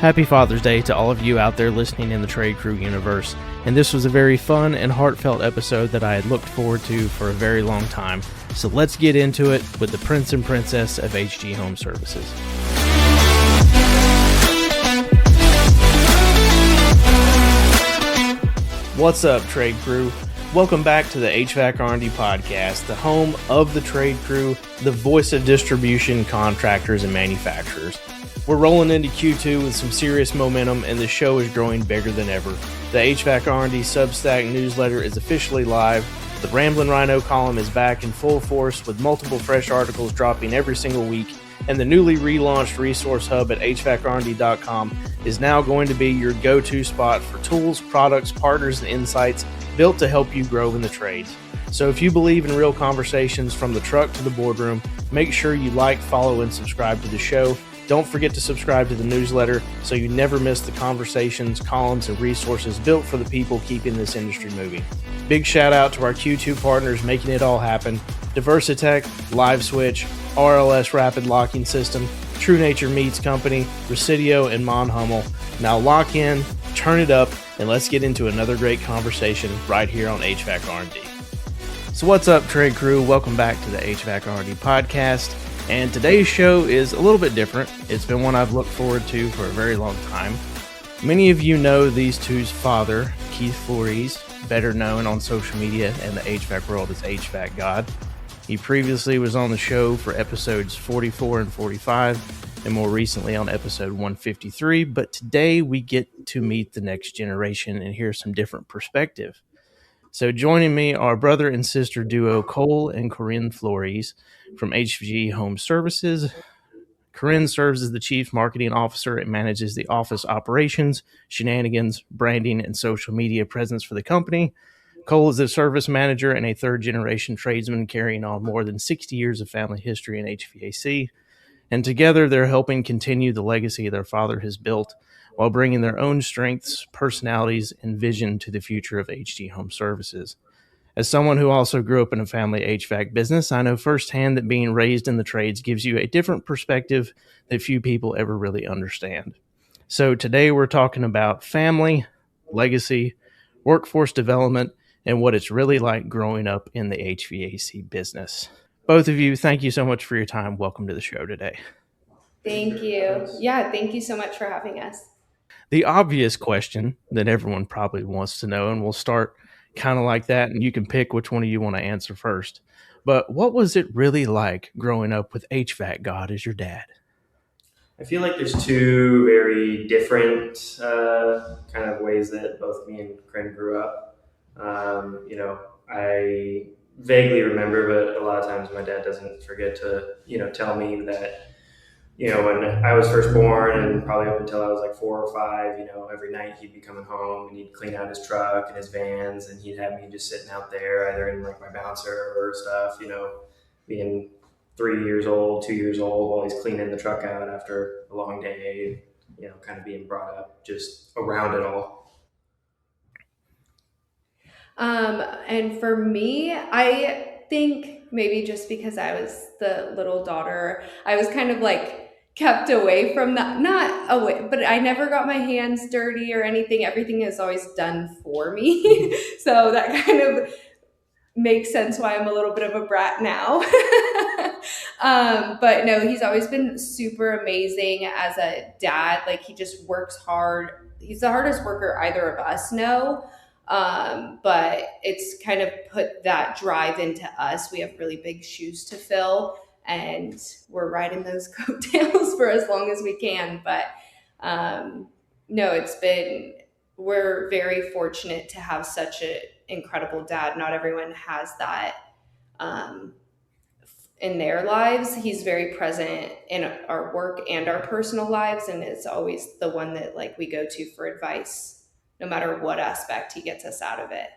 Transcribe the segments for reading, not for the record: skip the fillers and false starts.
Happy Father's Day to all of you out there listening in the Trade Crew universe, and this was a very fun and heartfelt episode that I had looked forward to for a very long time, so let's get into it with the Prince and Princess of HG Home Services. What's up, Trade Crew? Welcome back to the HVAC R&D podcast, the home of the Trade Crew, the voice of distribution, contractors, and manufacturers. We're rolling into Q2 with some serious momentum, and the show is growing bigger than ever. The HVAC R&D Substack newsletter is officially live. The Ramblin' Rhino column is back in full force with multiple fresh articles dropping every single week, and the newly relaunched resource hub at hvacrnd.com is now going to be your go-to spot for tools, products, partners, and insights built to help you grow in the trades. So if you believe in real conversations from the truck to the boardroom, make sure you like, follow, and subscribe to the show. Don't forget to subscribe to the newsletter so you never miss the conversations, columns, and resources built for the people keeping this industry moving. Big shout out to our Q2 partners making it all happen: Diversitech, LiveSwitch, RLS Rapid Locking System, True Nature Meats Company, Residio, and Mon Hummel. Now lock in, turn it up, and let's get into another great conversation right here on HVAC R&D. So what's up, Trade Crew? Welcome back to the HVAC R&D podcast. And today's show is a little bit different. It's been one I've looked forward to for a very long time. Many of you know these two's father, Keith Flores, better known on social media and the HVAC world as HVAC God. He previously was on the show for episodes 44 and 45, and more recently on episode 153. But today we get to meet the next generation and hear some different perspective. So joining me are brother and sister duo Cole and Corinne Flores from HG Home Services. Corinne serves as the chief marketing officer and manages the office operations, shenanigans, branding, and social media presence for the company. Cole is a service manager and a third-generation tradesman carrying on more than 60 years of family history in HVAC. And together they're helping continue the legacy their father has built while bringing their own strengths, personalities, and vision to the future of HG Home Services. As someone who also grew up in a family HVAC business, I know firsthand that being raised in the trades gives you a different perspective that few people ever really understand. So today we're talking about family, legacy, workforce development, and what it's really like growing up in the HVAC business. Both of you, thank you so much for your time. Welcome to the show today. Thank you. Yeah, thank you so much for having us. The obvious question that everyone probably wants to know, and we'll start kind of like that, and you can pick which one of you want to answer first. But what was it really like growing up with HVAC God as your dad? I feel like there's two very different kind of ways that both me and Corinne grew up. I vaguely remember, but a lot of times my dad doesn't forget to, tell me that, when I was first born and probably up until I was like 4 or 5, every night he'd be coming home and he'd clean out his truck and his vans, and he'd have me just sitting out there either in like my bouncer or stuff, being 3 years old, 2 years old, while he's cleaning the truck out after a long day, kind of being brought up just around it all. And for me, I think maybe just because I was the little daughter, I was kind of like kept away from that, not away, but I never got my hands dirty or anything. Everything is always done for me. So that kind of makes sense why I'm a little bit of a brat now. But no, he's always been super amazing as a dad. Like, he just works hard. He's the hardest worker either of us know. But it's kind of put that drive into us. We have really big shoes to fill, and we're riding those coattails for as long as we can. But no, we're very fortunate to have such an incredible dad. Not everyone has that in their lives. He's very present in our work and our personal lives, and it's always the one that like we go to for advice. No matter what aspect, he gets us out of it.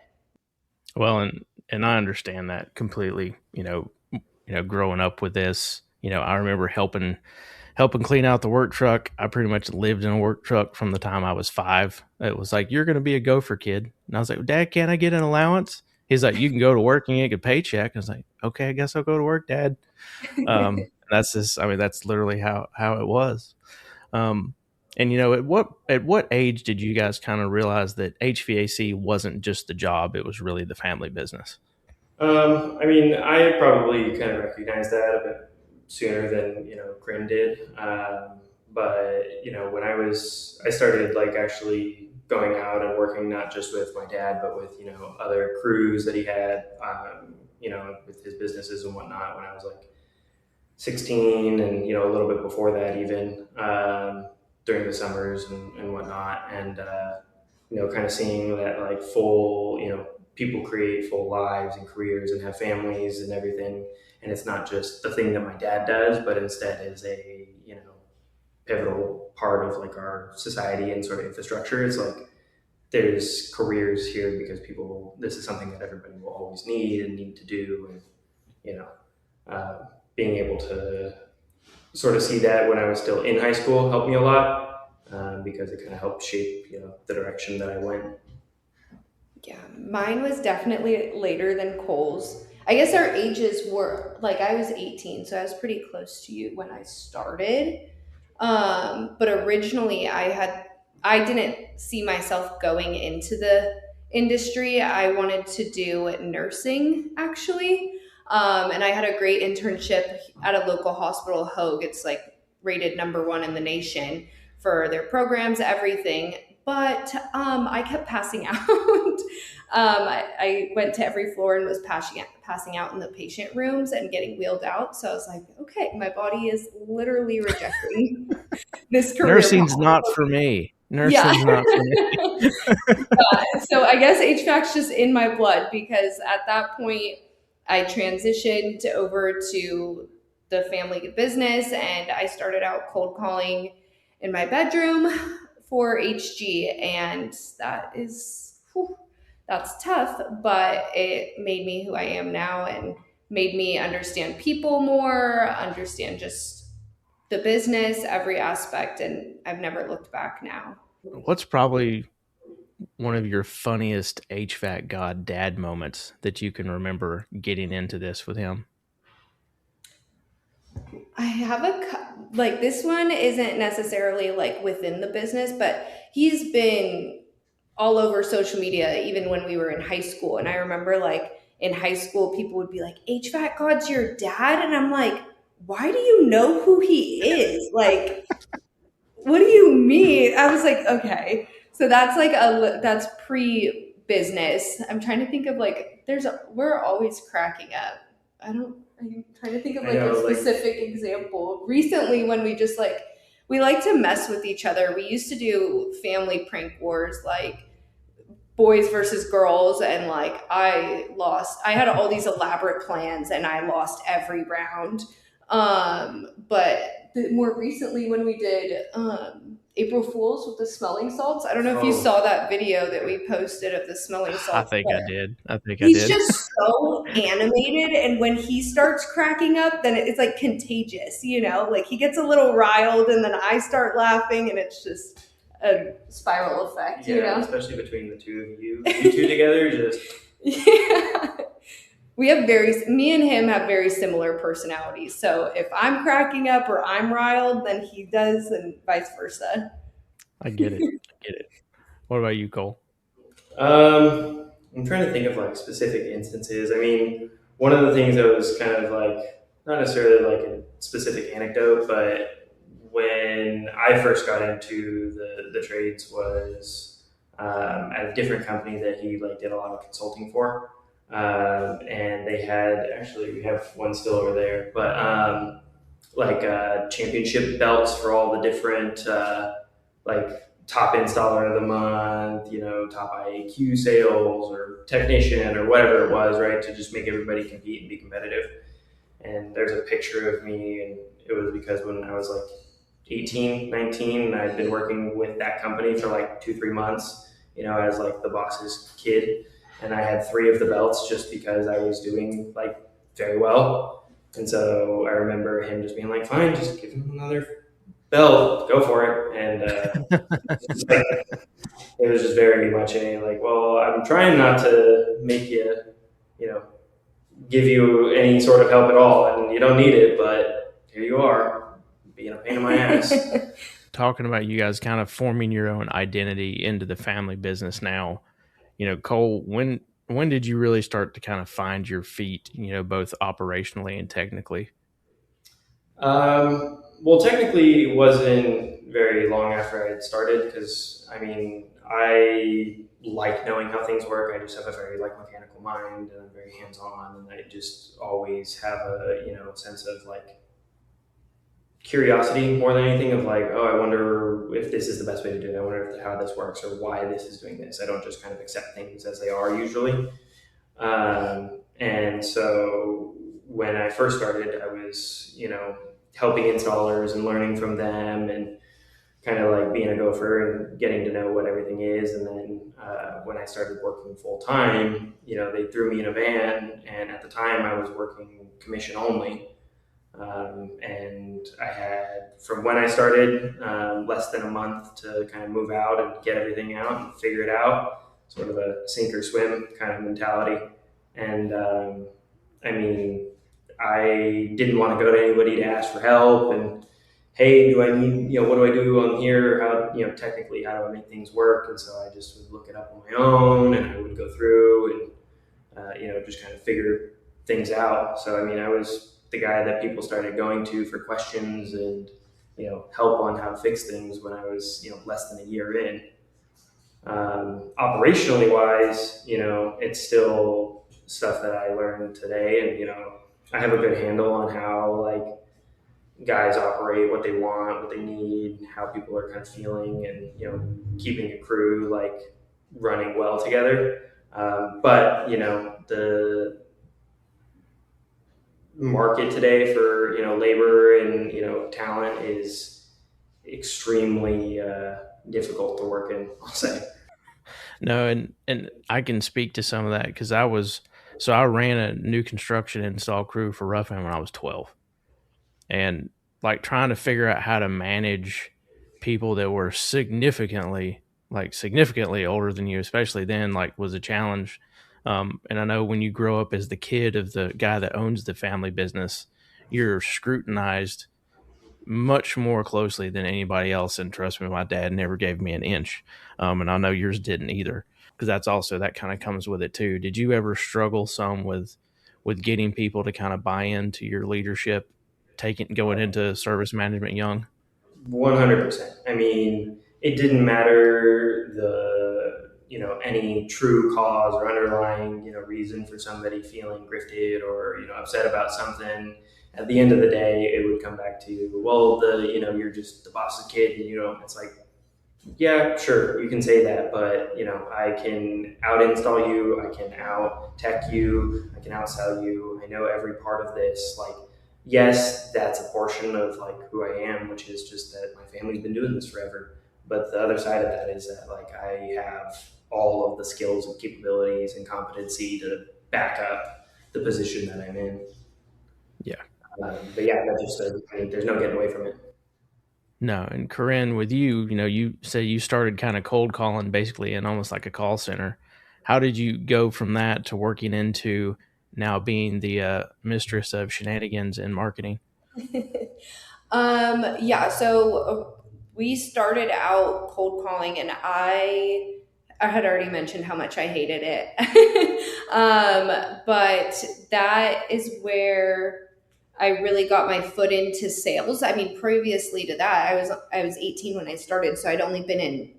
Well, and I understand that completely. Growing up with this, I remember helping clean out the work truck. I pretty much lived in a work truck from the time I was 5. It was like, you're going to be a gopher kid. And I was like, Dad, can't I get an allowance? He's like, you can go to work and get a paycheck. I was like, okay, I guess I'll go to work, Dad. That's literally how it was. And at what age did you guys kind of realize that HVAC wasn't just the job; it was really the family business? I mean, I probably kind of recognized that a bit sooner than Corinne did. But when I started like actually going out and working not just with my dad, but with other crews that he had, with his businesses and whatnot. When I was like 16, and a little bit before that, even during the summers and whatnot, and kind of seeing that like full, people create full lives and careers and have families and everything. And it's not just the thing that my dad does, but instead is a, pivotal part of like our society and sort of infrastructure. It's like there's careers here because this is something that everybody will always need to do. And, you know, being able to sort of see that when I was still in high school helped me a lot, because it kind of helped shape, the direction that I went. Yeah, mine was definitely later than Cole's. I guess our ages were like I was 18, so I was pretty close to you when I started. But originally I didn't see myself going into the industry. I wanted to do nursing actually. And I had a great internship at a local hospital, Hoag. It's like rated #1 in the nation for their programs, everything. But I kept passing out. I went to every floor and was passing out in the patient rooms and getting wheeled out. So I was like, okay, my body is literally rejecting this career. Nursing's not for me. Nursing's not for me. So I guess HVAC's just in my blood, because at that point I transitioned over to the family business and I started out cold calling in my bedroom for HG, and that's tough, but it made me who I am now and made me understand people more, understand just the business, every aspect, and I've never looked back now. What's probably one of your funniest HVAC god dad moments that you can remember getting into this with him? I have like this one isn't necessarily like within the business, but he's been all over social media even when we were in high school. And I remember like in high school, people would be like, HVAC God's your dad? And I'm like, why do you know who he is? Like, what do you mean? I was like, okay. So that's like that's pre-business. I'm trying to think of like, we're always cracking up. I'm trying to think of like a specific example. Recently, when we like to mess with each other. We used to do family prank wars, like boys versus girls, and like I had all these elaborate plans and I lost every round. But more recently when we did April Fools with the smelling salts, I don't know if you saw that video that we posted of the smelling salts. I think I did. He's just so animated, and when he starts cracking up, then it's like contagious, like he gets a little riled and then I start laughing and it's just a spiral effect, especially between the two of you two together, just yeah. Me and him have very similar personalities. So if I'm cracking up or I'm riled, then he does, and vice versa. I get it. What about you, Cole? I'm trying to think of like specific instances. I mean, one of the things that was kind of like, not necessarily like a specific anecdote, but when I first got into the trades was at a different company that he like did a lot of consulting for. And we have one still over there, but championship belts for all the different like top installer of the month, top IAQ sales or technician or whatever it was, right, to just make everybody compete and be competitive. And there's a picture of me, and it was because when I was like 18, 19, I'd been working with that company for like 2-3 months, as like the boss's kid. And I had 3 of the belts just because I was doing like very well. And so I remember him just being like, fine, just give him another belt, go for it. And it was just very much a like, well, I'm trying not to make you, give you any sort of help at all. And you don't need it, but here you are being a pain in my ass. talking about you guys kind of forming your own identity into the family business now. Cole, when did you really start to kind of find your feet, both operationally and technically? Well, technically, it wasn't very long after I had started because I mean, I like knowing how things work. I just have a very like mechanical mind, and I'm very hands on, and I just always have a sense of like curiosity more than anything of like, oh, I wonder if this is the best way to do it. I wonder how this works or why this is doing this. I don't just kind of accept things as they are usually. And so when I first started, I was, helping installers and learning from them and kind of like being a gopher and getting to know what everything is. And then when I started working full time, they threw me in a van. And at the time, I was working commission only. And I had, from when I started, less than a month to kind of move out and get everything out and figure it out, sort of a sink or swim kind of mentality. And I mean, I didn't want to go to anybody to ask for help. And hey, do I need, what do I do on here? How, technically, how do I make things work? And so I just would look it up on my own, and I would go through and, just kind of figure things out. So, I mean, I was the guy that people started going to for questions and, help on how to fix things when I was, less than a year in. Operationally wise, it's still stuff that I learned today, and I have a good handle on how like guys operate, what they want, what they need, how people are kind of feeling, and keeping a crew like running well together. But the market today for labor and talent is extremely difficult to work in, I'll say. No, and I can speak to some of that because I ran a new construction install crew for Roughing when I was 12, and like trying to figure out how to manage people that were significantly older than you, especially then, like was a challenge. And I know when you grow up as the kid of the guy that owns the family business, you're scrutinized much more closely than anybody else. And trust me, my dad never gave me an inch. And I know yours didn't either, because that kind of comes with it too. Did you ever struggle some with getting people to kind of buy into your leadership, going into service management young? 100%. I mean, it didn't matter any true cause or underlying reason for somebody feeling grifted or upset about something. At the end of the day, it would come back to, well, you're just the boss's kid, and it's like, yeah, sure, you can say that, but I can out install you, I can out tech you, I can outsell you. I know every part of this. Like, yes, that's a portion of like who I am, which is just that my family's been doing this forever. But the other side of that is that like I have all of the skills and capabilities and competency to back up the position that I'm in. Yeah. But yeah, that just there's no getting away from it. No, and Corinne, with you, you say you started kind of cold calling basically in almost like a call center. How did you go from that to working into now being the mistress of shenanigans in marketing? Yeah, so we started out cold calling, and I had already mentioned how much I hated it. But that is where I really got my foot into sales. I mean, previously to that, I was 18 when I started, so I'd only been in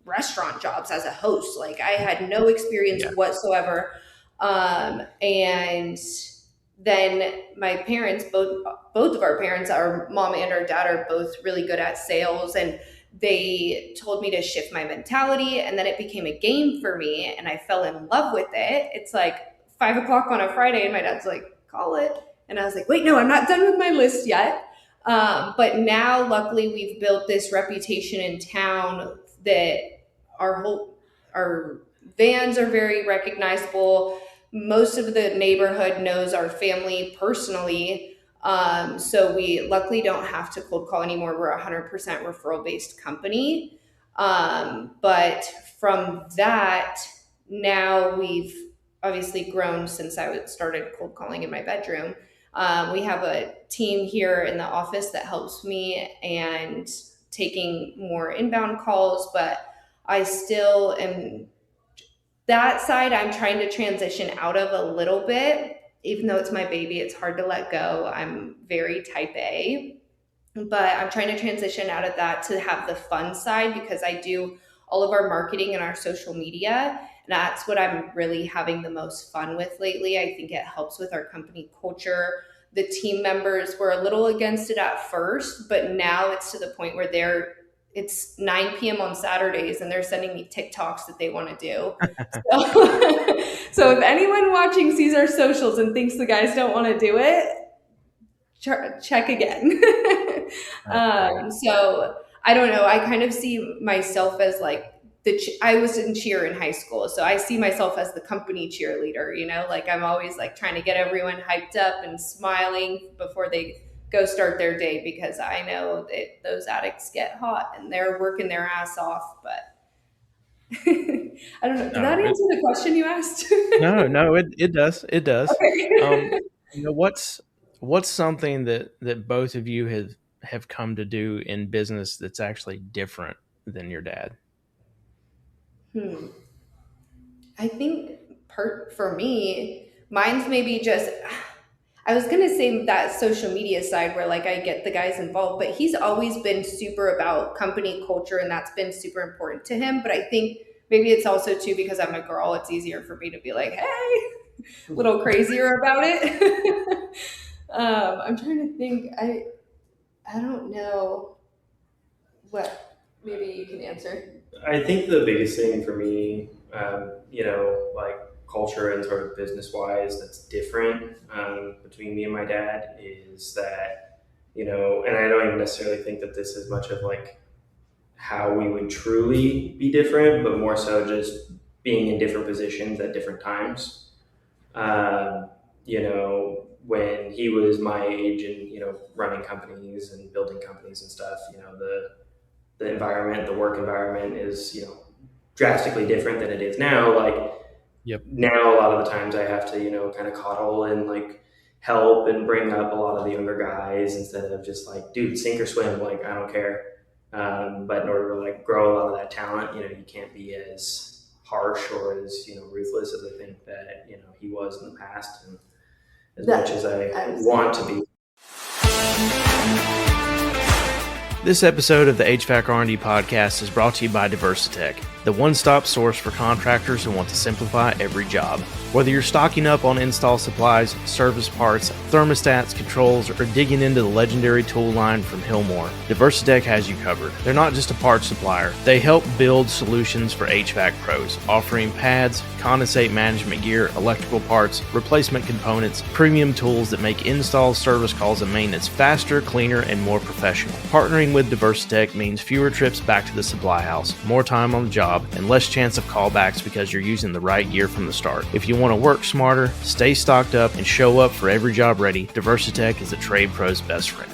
restaurant jobs as a host. Like I had no experience whatsoever. And then my parents, both of our parents, our mom and our dad, are both really good at sales, and they told me to shift my mentality, and then it became a game for me, and I fell in love with it. It's like 5 o'clock on a Friday, and my dad's like, call it. And I was like, wait, no, I'm not done with my list yet. But now, luckily, we've built this reputation in town that our vans are very recognizable. Most of the neighborhood knows our family personally. So we luckily don't have to cold call anymore. We're a 100% referral based company. But from that, now we've obviously grown since I started cold calling in my bedroom. We have a team here in the office that helps me, and taking more inbound calls, but I still am that side I'm trying to transition out of a little bit. Even though it's my baby, it's hard to let go. I'm very type A, but I'm trying to transition out of that to have the fun side because I do all of our marketing and our social media. And that's what I'm really having the most fun with lately. I think it helps with our company culture. The team members were a little against it at first, but now it's to the point where it's 9 p.m. on Saturdays and they're sending me TikToks that they want to do. So, so if anyone watching sees our socials and thinks the guys don't want to do it, check again. So I don't know. I kind of see myself as like I was in cheer in high school. So I see myself as the company cheerleader, like I'm always like trying to get everyone hyped up and smiling before they go start their day because I know that those addicts get hot and they're working their ass off. But I don't know. Did that answer the question you asked? No, it does. It does. Okay. What's something that both of you have come to do in business that's actually different than your dad? I think for me, mine's maybe just, I was going to say that social media side where like I get the guys involved, but he's always been super about company culture and that's been super important to him. But I think maybe it's also too, because I'm a girl, it's easier for me to be like, hey, a little crazier about it. I'm trying to think. I don't know what. Maybe you can answer. I think the biggest thing for me, like culture and sort of business wise, that's different between me and my dad is that, and I don't even necessarily think that this is much of like how we would truly be different, but more so just being in different positions at different times. When he was my age and, running companies and building companies and stuff, the environment, the work environment is, drastically different than it is now. Like now, a lot of the times I have to, kind of coddle and like help and bring up a lot of the younger guys instead of just like, dude, sink or swim. Like, I don't care. But in order to like grow a lot of that talent, you can't be as harsh or as, ruthless as I think that, he was in the past and as much as I want to be. This episode of the HVAC R&D podcast is brought to you by Diversitech, the one-stop source for contractors who want to simplify every job. Whether you're stocking up on install supplies, service parts, thermostats, controls, or digging into the legendary tool line from Hillmore, Diversitech has you covered. They're not just a parts supplier. They help build solutions for HVAC pros, offering pads, condensate management gear, electrical parts, replacement components, premium tools that make install, service calls, and maintenance faster, cleaner, and more professional. Partnering with Diversitech means fewer trips back to the supply house, more time on the job, and less chance of callbacks because you're using the right gear from the start. If you want to work smarter, stay stocked up, and show up for every job ready, Diversitech is a trade pro's best friend.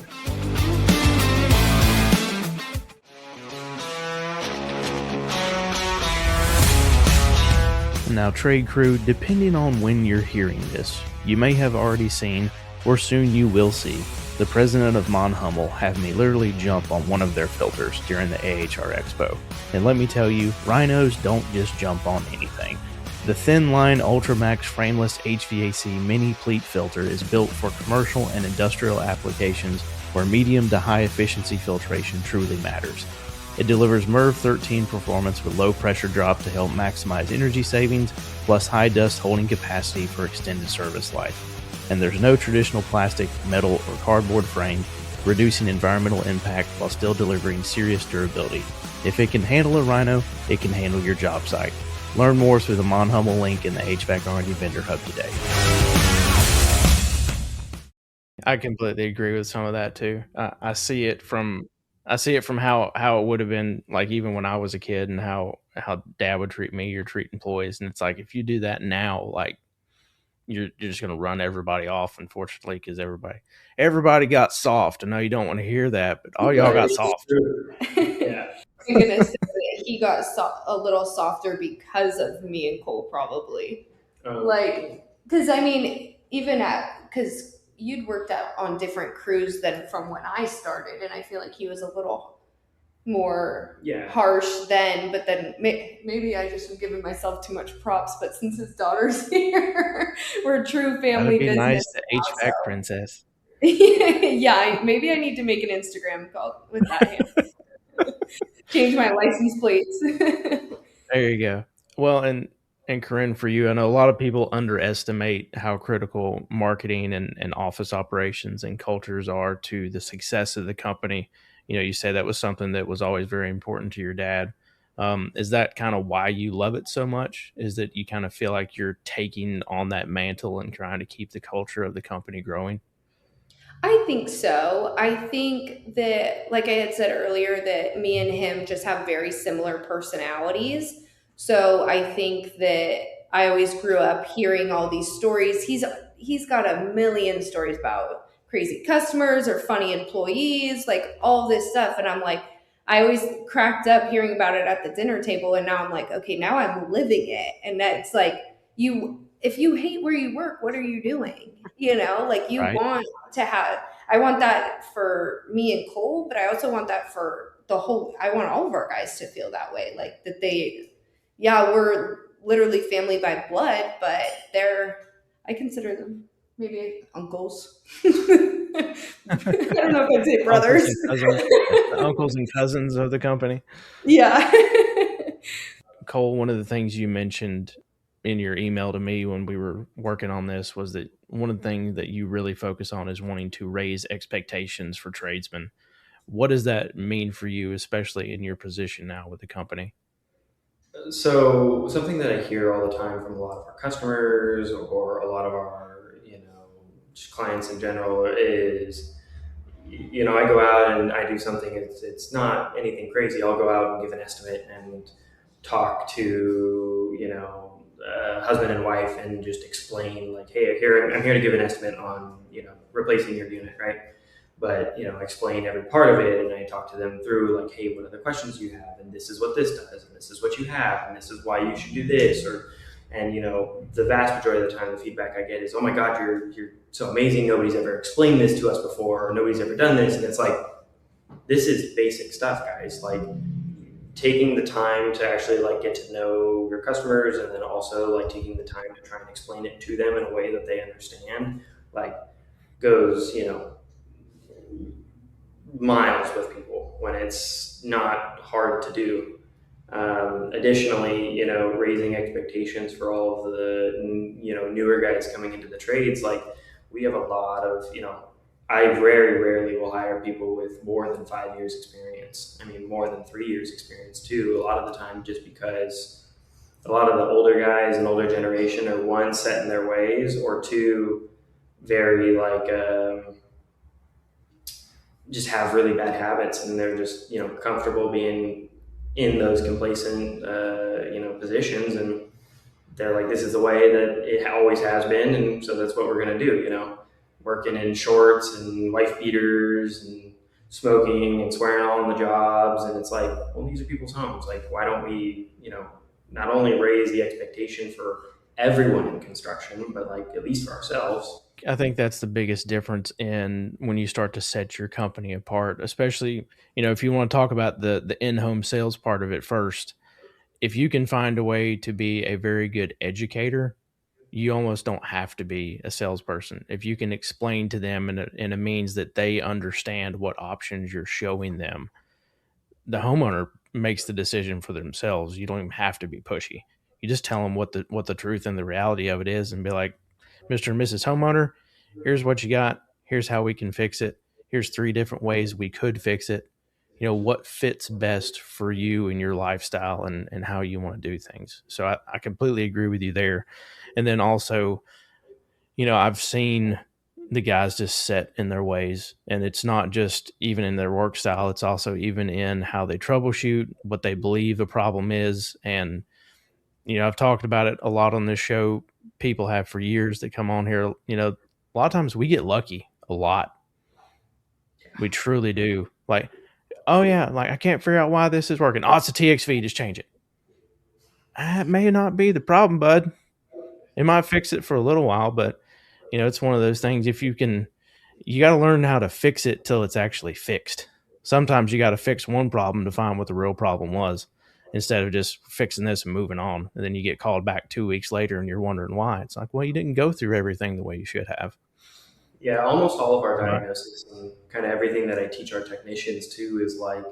Now, trade crew, depending on when you're hearing this, you may have already seen, or soon you will see, the president of Mon Hummel have me literally jump on one of their filters during the AHR Expo. And let me tell you, rhinos don't just jump on anything. The thin line Ultramax frameless HVAC mini pleat filter is built for commercial and industrial applications where medium to high efficiency filtration truly matters. It delivers MERV 13 performance with low pressure drop to help maximize energy savings, plus high dust holding capacity for extended service life. And there's no traditional plastic, metal, or cardboard frame, reducing environmental impact while still delivering serious durability. If it can handle a rhino, it can handle your job site. Learn more through the Mon Hummel link in the HVAC R&D Vendor Hub today. I completely agree with some of that too. I see it from how it would have been like even when I was a kid and how dad would treat me or treat employees. And it's like, if you do that now, like you're just going to run everybody off, unfortunately, because everybody got soft. I know you don't want to hear that, but all y'all got soft. Yeah. I'm going to say that he got a little softer because of me and Cole, probably. Because I mean, because you'd worked on different crews than from when I started, and I feel like he was a little more Yeah. harsh then, but then maybe I just am giving myself too much props. But since his daughter's here, we're a true Gotta family be nice business to now. HVAC princess. So yeah, maybe I need to make an Instagram called with that handle. Change my license plates. There you go. Well, and Corinne, for you, I know a lot of people underestimate how critical marketing and office operations and cultures are to the success of the company. You say that was something that was always very important to your dad. Is that kind of why you love it so much? Is that you kind of feel like you're taking on that mantle and trying to keep the culture of the company growing? I think so. I think that, like I had said earlier, that me and him just have very similar personalities. So I think that I always grew up hearing all these stories. He's got a million stories about crazy customers or funny employees, like all this stuff. And I'm like, I always cracked up hearing about it at the dinner table, and now I'm like, okay, now I'm living it. And that's like, you if you hate where you work, what are you doing? Like, you Right. want to have, I want that for me and Cole, but I also want that for I want all of our guys to feel that way. Like, that yeah, we're literally family by blood, but I consider them maybe uncles. I don't know if I'd say Uncles brothers. and cousins, the uncles and cousins of the company. Yeah. Cole, one of the things you mentioned in your email to me when we were working on this was that one of the things that you really focus on is wanting to raise expectations for tradesmen. What does that mean for you, especially in your position now with the company? So something that I hear all the time from a lot of our customers or a lot of our, just clients in general is, I go out and I do something. It's not anything crazy. I'll go out and give an estimate and talk to, husband and wife and just explain like, hey, I'm here to give an estimate on, replacing your unit, right? But I explain every part of it, and I talk to them through like, hey, what other questions do you have, and this is what this does, and this is what you have, and this is why you should do this, and the vast majority of the time, the feedback I get is, oh my God, you're so amazing. Nobody's ever explained this to us before, or nobody's ever done this, and it's like, this is basic stuff, guys. Like, taking the time to actually like get to know your customers, and then also like taking the time to try and explain it to them in a way that they understand, like, goes miles with people when it's not hard to do. Additionally, raising expectations for all of the newer guys coming into the trades. Like, we have a lot of I very rarely will hire people with more than 5 years experience. I mean, more than 3 years experience too. A lot of the time, just because a lot of the older guys and older generation are, one, set in their ways, or two, very like just have really bad habits, and they're just comfortable being in those complacent positions, and they're like, this is the way that it always has been, and so that's what we're going to do. Working in shorts and wife beaters and smoking and swearing all on the jobs, and it's like, well, these are people's homes. Like, why don't we not only raise the expectation for everyone in construction, but like at least for ourselves. I think that's the biggest difference in when you start to set your company apart, especially, if you want to talk about the in-home sales part of it first. If you can find a way to be a very good educator, you almost don't have to be a salesperson. If you can explain to them in a means that they understand what options you're showing them, the homeowner makes the decision for themselves. You don't even have to be pushy. You just tell them what the truth and the reality of it is, and be like, Mr. and Mrs. Homeowner, here's what you got. Here's how we can fix it. Here's 3 different ways we could fix it. What fits best for you and your lifestyle and how you want to do things. So I completely agree with you there. And then also, I've seen the guys just set in their ways, and it's not just even in their work style. It's also even in how they troubleshoot, what they believe the problem is. And, I've talked about it a lot on this show. People have for years that come on here. A lot of times we get lucky a lot. We truly do. Like, oh yeah, like I can't figure out why this is working. Oh, it's a TXV, just change it. That may not be the problem, bud. It might fix it for a little while, but it's one of those things. You got to learn how to fix it till it's actually fixed. sometimes you got to fix one problem to find what the real problem was, instead of just fixing this and moving on. And then you get called back 2 weeks later and you're wondering why. It's like, well, you didn't go through everything the way you should have. Yeah, almost all of our Right. diagnosis and kind of everything that I teach our technicians too is like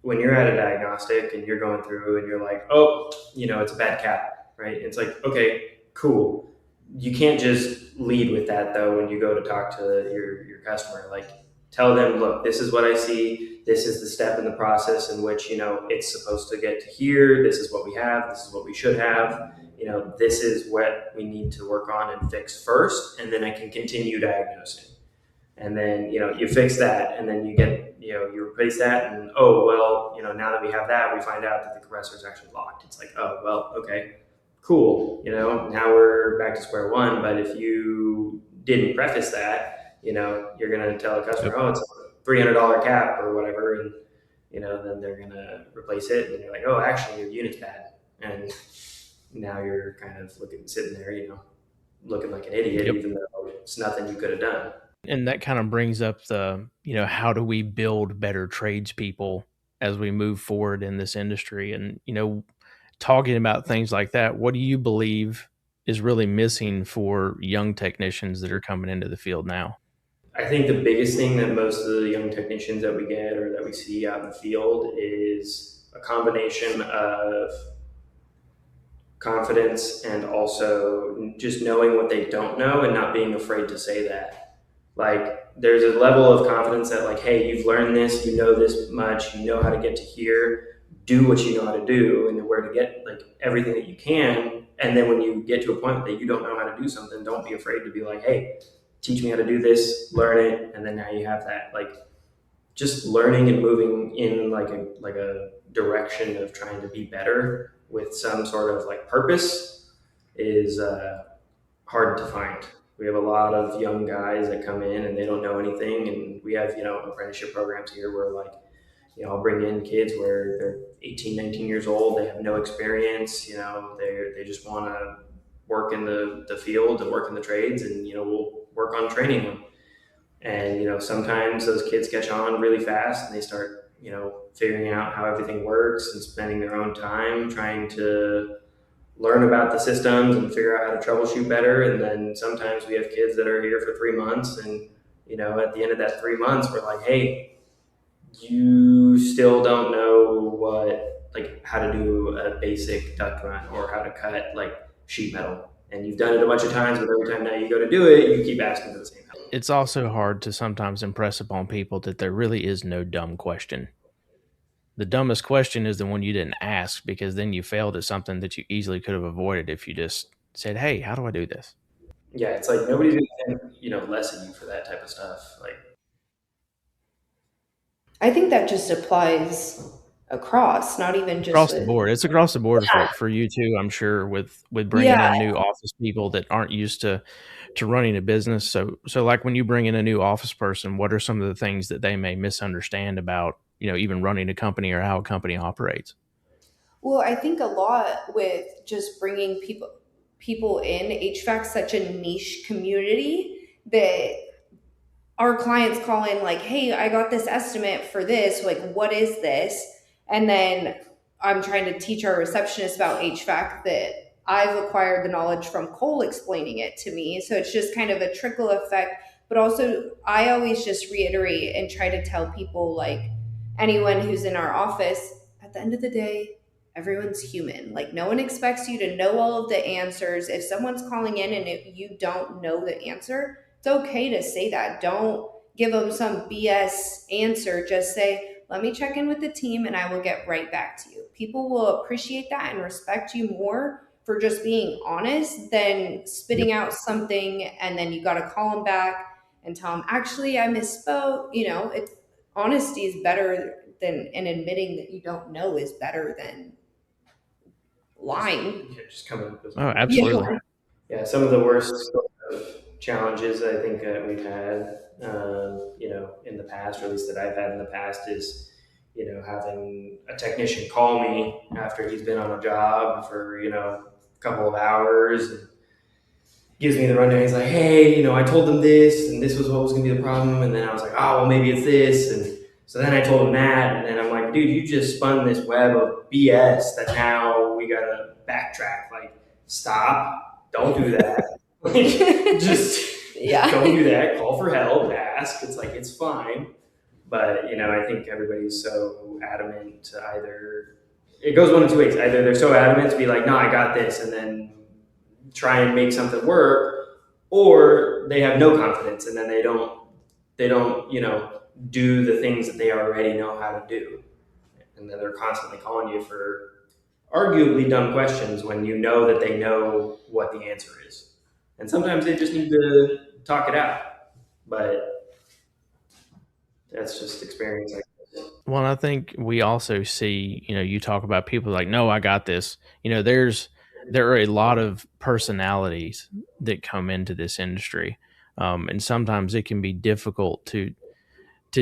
when you're at a diagnostic and you're going through and you're like, oh, it's a bad cap, right? It's like, okay, cool. You can't just lead with that though when you go to talk to your customer. Like, tell them, look, this is what I see. This is the step in the process in which, it's supposed to get to here. This is what we have. This is what we should have. This is what we need to work on and fix first, and then I can continue diagnosing. And then, you fix that, and then you get, you replace that, and oh, well, now that we have that, we find out that the compressor is actually locked. It's like, oh, well, okay, cool. Now we're back to square one. But if you didn't preface that, you're going to tell a customer, oh, it's a $300 cap or whatever. And, then they're going to replace it. And you're like, oh, actually your unit's bad. And now you're kind of sitting there, looking like an idiot, even though it's nothing you could have done. And that kind of brings up the, how do we build better tradespeople as we move forward in this industry? And, talking about things like that, what do you believe is really missing for young technicians that are coming into the field now? I think the biggest thing that most of the young technicians that we get or that we see out in the field is a combination of confidence and also just knowing what they don't know and not being afraid to say that. Like, there's a level of confidence that, like, hey, you've learned this, you know this much, you know how to get to here, do what you know how to do and where to get like everything that you can. And then when you get to a point that you don't know how to do something, don't be afraid to be like, hey, teach me how to do this, learn it. And then now you have that, like, just learning and moving in like a direction of trying to be better with some sort of like purpose is hard to find. We have a lot of young guys that come in and they don't know anything. And we have, apprenticeship programs here where, like, I'll bring in kids where they're 18, 19 years old. They have no experience. They just want to work in the field and work in the trades, and, we'll work on training them. And, sometimes those kids catch on really fast and they start, figuring out how everything works and spending their own time trying to learn about the systems and figure out how to troubleshoot better. And then sometimes we have kids that are here for 3 months and, at the end of that 3 months, we're like, hey, you still don't know how to do a basic duct run or how to cut like sheet metal. And you've done it a bunch of times, but every time now you go to do it, you keep asking for the same help. It's also hard to sometimes impress upon people that there really is no dumb question. The dumbest question is the one you didn't ask, because then you failed at something that you easily could have avoided if you just said, hey, how do I do this? Yeah, it's like nobody's going to think, less of you for that type of stuff. Like, I think that just applies across, not even just across the board. It's across the board for you too, I'm sure, with bringing in new office people that aren't used to running a business. So like when you bring in a new office person, what are some of the things that they may misunderstand about, even running a company or how a company operates? Well, I think a lot with just bringing people in, HVAC such a niche community that our clients call in like, hey, I got this estimate for this. Like, what is this? And then I'm trying to teach our receptionist about HVAC that I've acquired the knowledge from Cole explaining it to me. So it's just kind of a trickle effect. But also, I always just reiterate and try to tell people, like, anyone who's in our office, at the end of the day, everyone's human. Like, no one expects you to know all of the answers. If someone's calling in and if you don't know the answer, it's okay to say that. Don't give them some BS answer. Just say, let me check in with the team and I will get right back to you. People will appreciate that and respect you more for just being honest than spitting out something and then you got to call them back and tell them, actually, I misspoke. Honesty is better than, and admitting that you don't know is better than lying. Just coming up with absolutely. Yeah, some of the worst challenges I think that we've had, in the past, or at least that I've had in the past, is, having a technician call me after he's been on a job for, a couple of hours and gives me the rundown. He's like, hey, I told them this and this was what was going to be the problem. And then I was like, oh, well, maybe it's this. And So then I told him that, and then I'm like, dude, you just spun this web of BS that now we gotta backtrack. Like, stop, don't do that. Like, just don't do that. Call for help, ask. It's like, it's fine. But, I think everybody's so adamant to either, it goes one of two ways. Either they're so adamant to be like, no, I got this, and then try and make something work, or they have no confidence and then they don't, do the things that they already know how to do. And then they're constantly calling you for arguably dumb questions when you know that they know what the answer is. And sometimes they just need to talk it out. But that's just experience. Well, I think we also see, you talk about people like, no, I got this. There are a lot of personalities that come into this industry. And sometimes it can be difficult to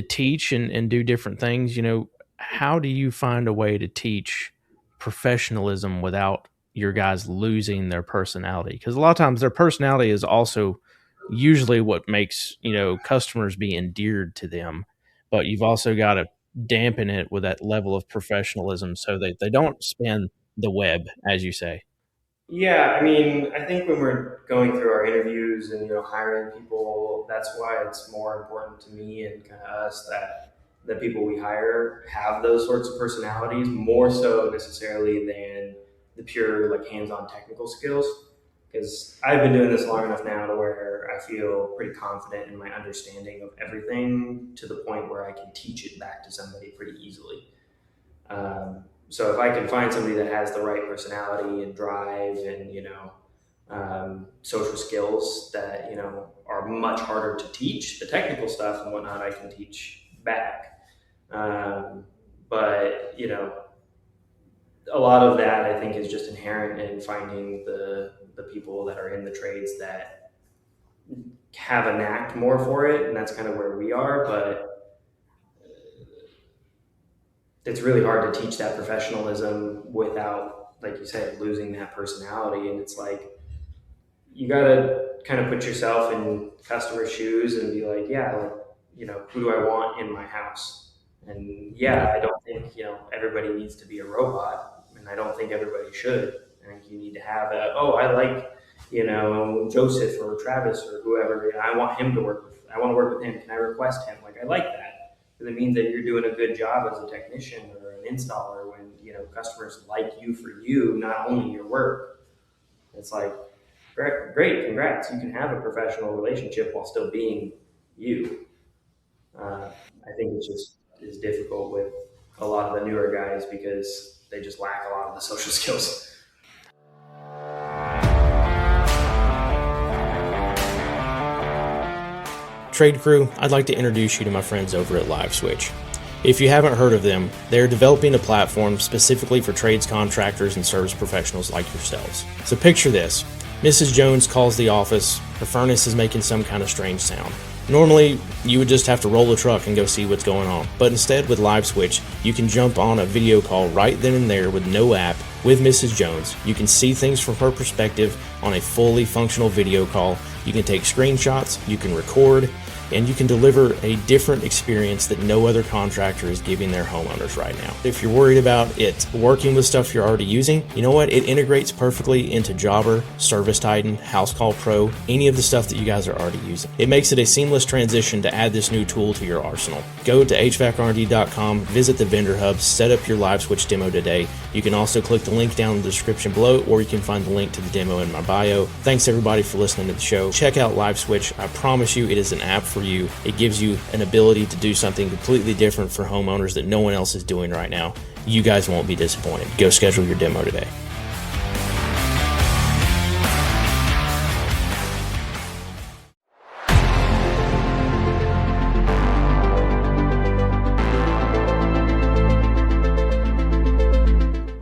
teach and do different things. How do you find a way to teach professionalism without your guys losing their personality? Because a lot of times their personality is also usually what makes, customers be endeared to them. But you've also got to dampen it with that level of professionalism so that they don't spin the web, as you say. Yeah, I think when we're going through our interviews and hiring people, that's why it's more important to me and kind of us that the people we hire have those sorts of personalities more so necessarily than the pure like hands-on technical skills. Because I've been doing this long enough now to where I feel pretty confident in my understanding of everything to the point where I can teach it back to somebody pretty easily. So if I can find somebody that has the right personality and drive and social skills that are much harder to teach, the technical stuff and whatnot I can teach back. But a lot of that I think is just inherent in finding the people that are in the trades that have a knack more for it, and that's kind of where we are. But it's really hard to teach that professionalism without, like you said, losing that personality. And it's like, you got to kind of put yourself in customer shoes and be like, yeah, like, who do I want in my house? And yeah, I don't think, everybody needs to be a robot, and I don't think everybody should. I think you need to have I like, Joseph or Travis or whoever, I want him to work with, I want to work with him. Can I request him? Like, I like that. Because it means that you're doing a good job as a technician or an installer when, customers like you for you, not only your work. It's like, great, congrats. You can have a professional relationship while still being you. I think it just is difficult with a lot of the newer guys because they just lack a lot of the social skills. Trade Crew, I'd like to introduce you to my friends over at LiveSwitch. If you haven't heard of them, they're developing a platform specifically for trades contractors and service professionals like yourselves. So picture this. Mrs. Jones calls the office, her furnace is making some kind of strange sound. Normally, you would just have to roll the truck and go see what's going on. But instead, with LiveSwitch, you can jump on a video call right then and there with no app with Mrs. Jones. You can see things from her perspective on a fully functional video call. You can take screenshots, you can record, and you can deliver a different experience that no other contractor is giving their homeowners right now. If you're worried about it working with stuff you're already using, you know what? It integrates perfectly into Jobber, Service Titan, House Call Pro, any of the stuff that you guys are already using. It makes it a seamless transition to add this new tool to your arsenal. Go to hvacrnd.com, visit the vendor hub, set up your LiveSwitch demo today. You can also click the link down in the description below, or you can find the link to the demo in my bio. Thanks everybody for listening to the show. Check out LiveSwitch. I promise you it is an app for you. It gives you an ability to do something completely different for homeowners that no one else is doing right now. You guys won't be disappointed. Go schedule your demo today.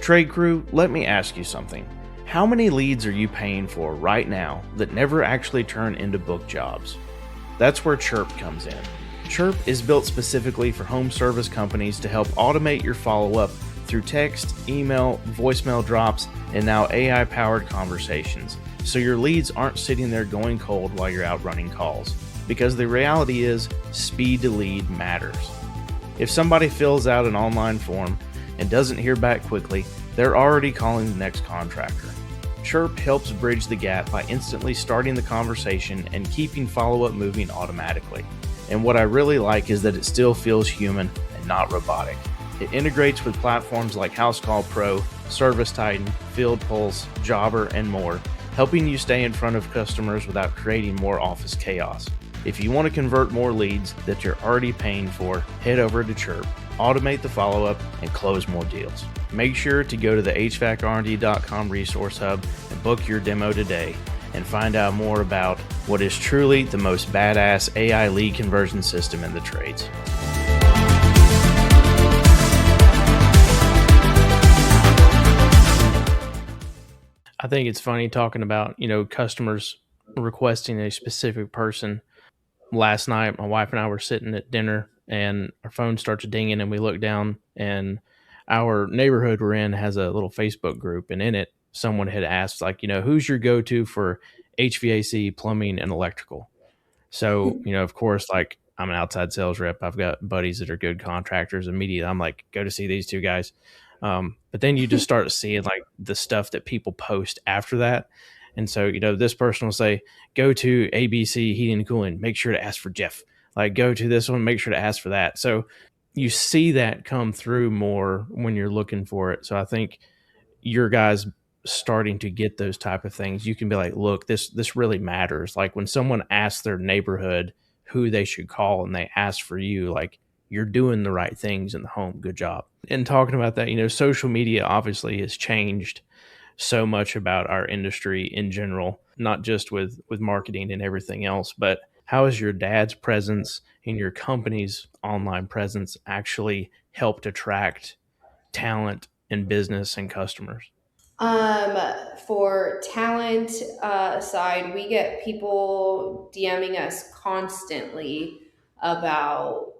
Trade Crew, let me ask you something. How many leads are you paying for right now that never actually turn into book jobs? That's where Chirp comes in. Chirp is built specifically for home service companies to help automate your follow-up through text, email, voicemail drops, and now AI-powered conversations, so your leads aren't sitting there going cold while you're out running calls. Because the reality is, speed to lead matters. If somebody fills out an online form and doesn't hear back quickly, they're already calling the next contractor. Chirp helps bridge the gap by instantly starting the conversation and keeping follow-up moving automatically. And what I really like is that it still feels human and not robotic. It integrates with platforms like Housecall Pro, Service Titan, Field Pulse, Jobber, and more, helping you stay in front of customers without creating more office chaos. If you want to convert more leads that you're already paying for, head over to Chirp, automate the follow-up, and close more deals. Make sure to go to the HVACRD.com resource hub and book your demo today and find out more about what is truly the most badass AI lead conversion system in the trades. I think it's funny talking about, customers requesting a specific person. Last night, my wife and I were sitting at dinner and our phone starts dinging and we look down and our neighborhood we're in has a little Facebook group, and in it, someone had asked, like, who's your go-to for HVAC, plumbing, and electrical? So, of course, like, I'm an outside sales rep. I've got buddies that are good contractors. Immediately, I'm like, go to see these two guys. But then you just start seeing like the stuff that people post after that. And so, this person will say, go to ABC Heating and Cooling, make sure to ask for Jeff. Like, go to this one, make sure to ask for that. So you see that come through more when you're looking for it. So I think your guys starting to get those type of things, you can be like, look, this really matters. Like when someone asks their neighborhood who they should call and they ask for you, like, you're doing the right things in the home. Good job. And talking about that, social media obviously has changed so much about our industry in general, not just with marketing and everything else, but how has your dad's presence in your company's online presence actually helped attract talent and business and customers? For talent side, we get people DMing us constantly about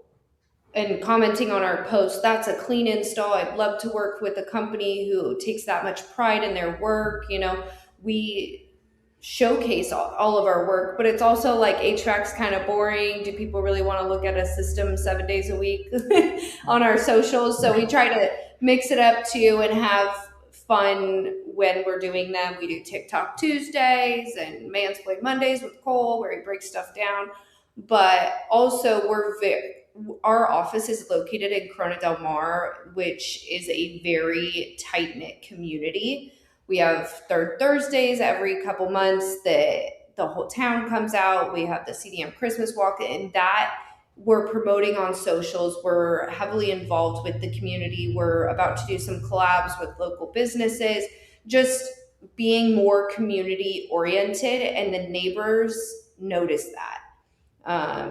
and commenting on our post. That's a clean install. I'd love to work with a company who takes that much pride in their work. We showcase all of our work, but it's also like HVAC's kind of boring. Do people really want to look at a system 7 days a week on our socials? So we try to mix it up too and have fun when we're doing them. We do TikTok Tuesdays and Mansplain Mondays with Cole, where he breaks stuff down. But also our office is located in Corona del Mar, which is a very tight-knit community. We have third Thursdays every couple months that the whole town comes out. We have the CDM Christmas walk, and that we're promoting on socials. We're heavily involved with the community. We're about to do some collabs with local businesses, just being more community oriented, and the neighbors notice that.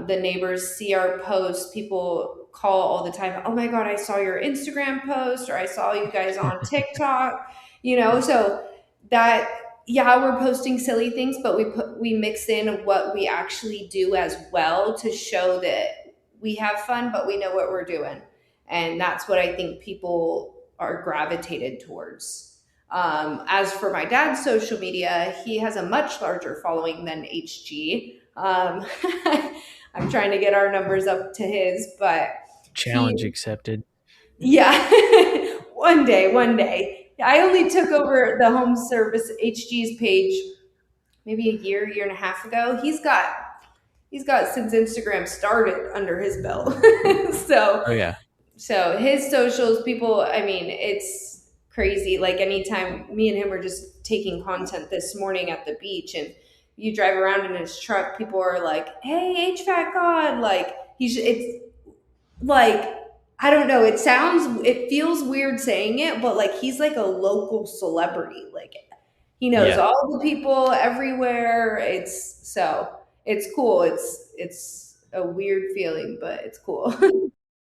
The neighbors see our posts. People call all the time, oh my God, I saw your Instagram post, or I saw you guys on TikTok, so that, yeah, we're posting silly things, but we mix in what we actually do as well to show that we have fun, but we know what we're doing. And that's what I think people are gravitated towards. As for my dad's social media, he has a much larger following than HG. I'm trying to get our numbers up to his, but Challenge accepted. Yeah, one day. I only took over the home service HG's page maybe a year and a half ago. He's got since Instagram started under his belt. Oh yeah. So his socials, people, it's crazy. Like anytime me and him were just taking content this morning at the beach, and you drive around in his truck, people are like, hey, HVAC God, like it's like, I don't know, it feels weird saying it, but like he's like a local celebrity. Like he knows all the people everywhere. It's cool. It's a weird feeling, but it's cool.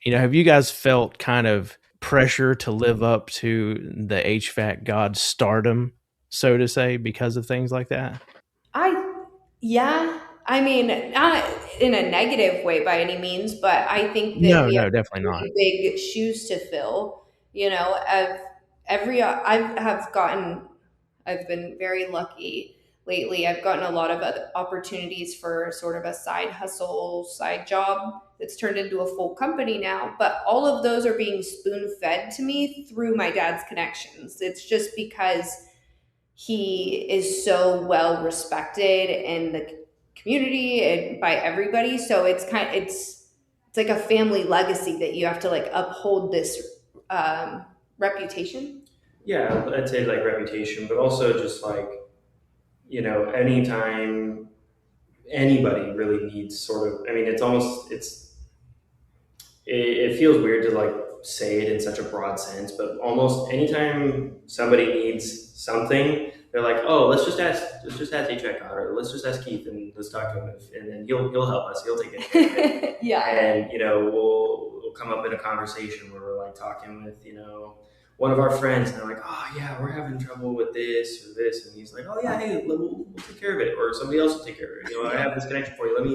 Have you guys felt kind of pressure to live up to the HVAC God stardom, so to say, because of things like that? Not in a negative way by any means, but I think that we have definitely not big shoes to fill. I've been very lucky lately. I've gotten a lot of other opportunities for sort of a side hustle, side job that's turned into a full company now. But all of those are being spoon fed to me through my dad's connections. It's just because he is so well respected in the community and by everybody. So it's like a family legacy that you have to like uphold this reputation. Yeah, I'd say like reputation, but also just like, anytime anybody really needs sort of, I mean, it feels weird to like say it in such a broad sense, but almost anytime somebody needs something, they're like, oh, let's just ask HVAC God, or let's just ask Keith and let's talk to him, and then he'll help us, he'll take care of it. Yeah. And we'll come up in a conversation where we're like talking with one of our friends, and they're like, oh yeah, we're having trouble with this or this, and he's like, oh yeah, hey, we'll take care of it, or somebody else will take care of it. I have this connection for you. Let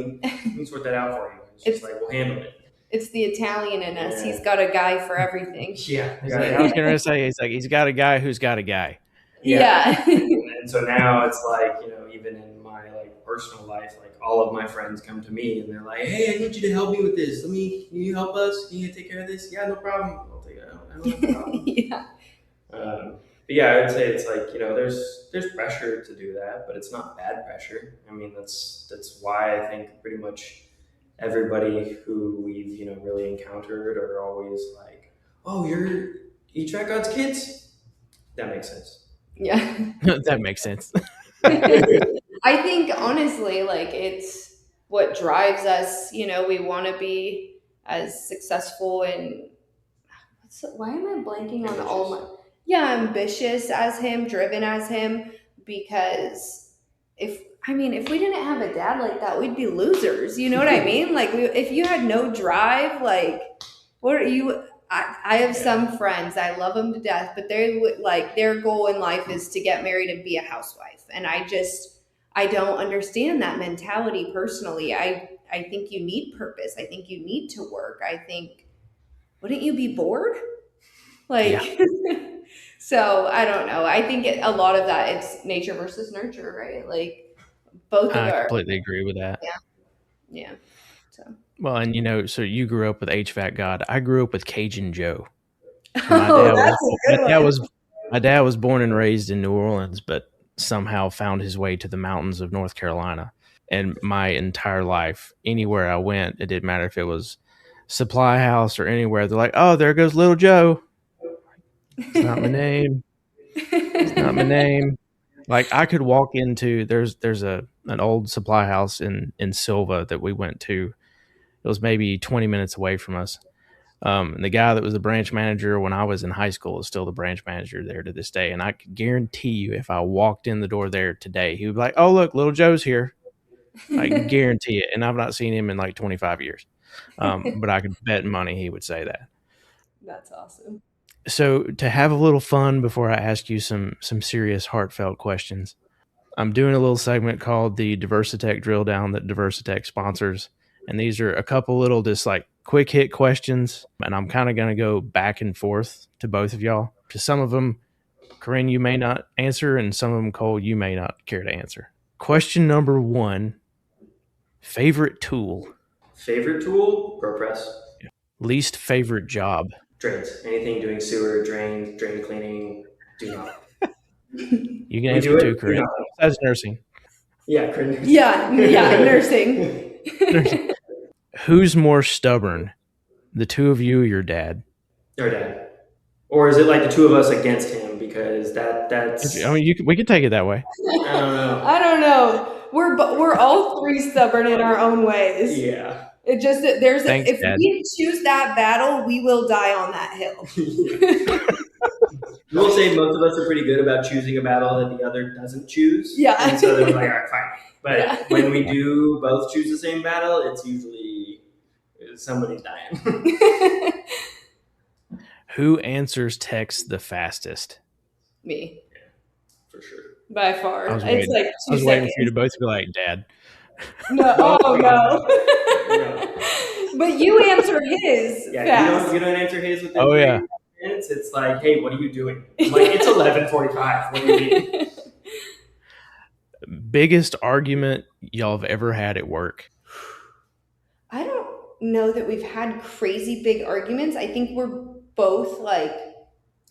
me sort that out for you. It's just like we'll handle it. It's the Italian in us. Yeah. He's got a guy for everything. Yeah. I was going to say, he's got a guy who's got a guy. Yeah. And so now it's like, even in my like personal life, like all of my friends come to me and they're like, hey, I need you to help me with this. Can you help us? Can you take care of this? Yeah, no problem. I'll take it out. No problem. Yeah. But yeah, I would say it's like, there's pressure to do that, but it's not bad pressure. I mean, that's why I think pretty much everybody who we've really encountered are always like, oh, you're HVAC God's kids? That makes sense. Yeah. That makes sense. I think honestly, like it's what drives us. We want to be as successful and why am I blanking on all my ambitious as him, driven as him, because if we didn't have a dad like that, we'd be losers. You know what I mean? Like if you had no drive, like what are you? I have some friends, I love them to death, but they would like their goal in life is to get married and be a housewife. And I don't understand that mentality personally. I think you need purpose. I think you need to work. I think, wouldn't you be bored? Like, yeah. So I don't know. I think a lot of that, it's nature versus nurture, right? Like both of I completely agree with that. Yeah. Yeah. So. Well, and so you grew up with HVAC God. I grew up with Cajun Joe. So my dad was born and raised in New Orleans, but somehow found his way to the mountains of North Carolina. And my entire life, anywhere I went, it didn't matter if it was Supply House or anywhere. They're like, oh, there goes little Joe. It's not my name. It's not my name. Like I could walk into there's an old supply house in Silva that we went to. It was maybe 20 minutes away from us. And the guy that was the branch manager when I was in high school is still the branch manager there to this day. And I could guarantee you if I walked in the door there today, he would be like, oh, look, little Joe's here. I can guarantee it. And I've not seen him in like 25 years. But I could bet money he would say that. That's awesome. So to have a little fun before I ask you some serious heartfelt questions, I'm doing a little segment called the Diversitech Drill Down that Diversitech sponsors. And these are a couple little just like quick hit questions. And I'm kind of going to go back and forth to both of y'all. To some of them, Corinne, you may not answer. And some of them, Cole, you may not care to answer. Question number 1, favorite tool? Favorite tool? ProPress. Yeah. Least favorite job? Drains. Anything doing sewer, drain cleaning, do not. You can answer too, Corinne. That's nursing. Yeah, Corinne. Yeah, nursing. Who's more stubborn, the two of you or your dad? Our dad. Or is it like the two of us against him? Because that's. I mean, we could take it that way. I don't know. We're all three stubborn in our own ways. Yeah. It just if Dad. We choose that battle, we will die on that hill. I will say most of us are pretty good about choosing a battle that the other doesn't choose. Yeah. And so they're like, all right, fine. But when we do both choose the same battle, it's usually somebody's dying. Who answers texts the fastest? Me. Yeah, for sure. By far. I was waiting for you to both be like, Dad. No, no. But you answer his fast. You don't answer his within 3 minutes. It's like, hey, what are you doing? I'm like, it's 11:45. What do you mean? Biggest argument y'all have ever had at work? I don't know that we've had crazy big arguments. I think we're both like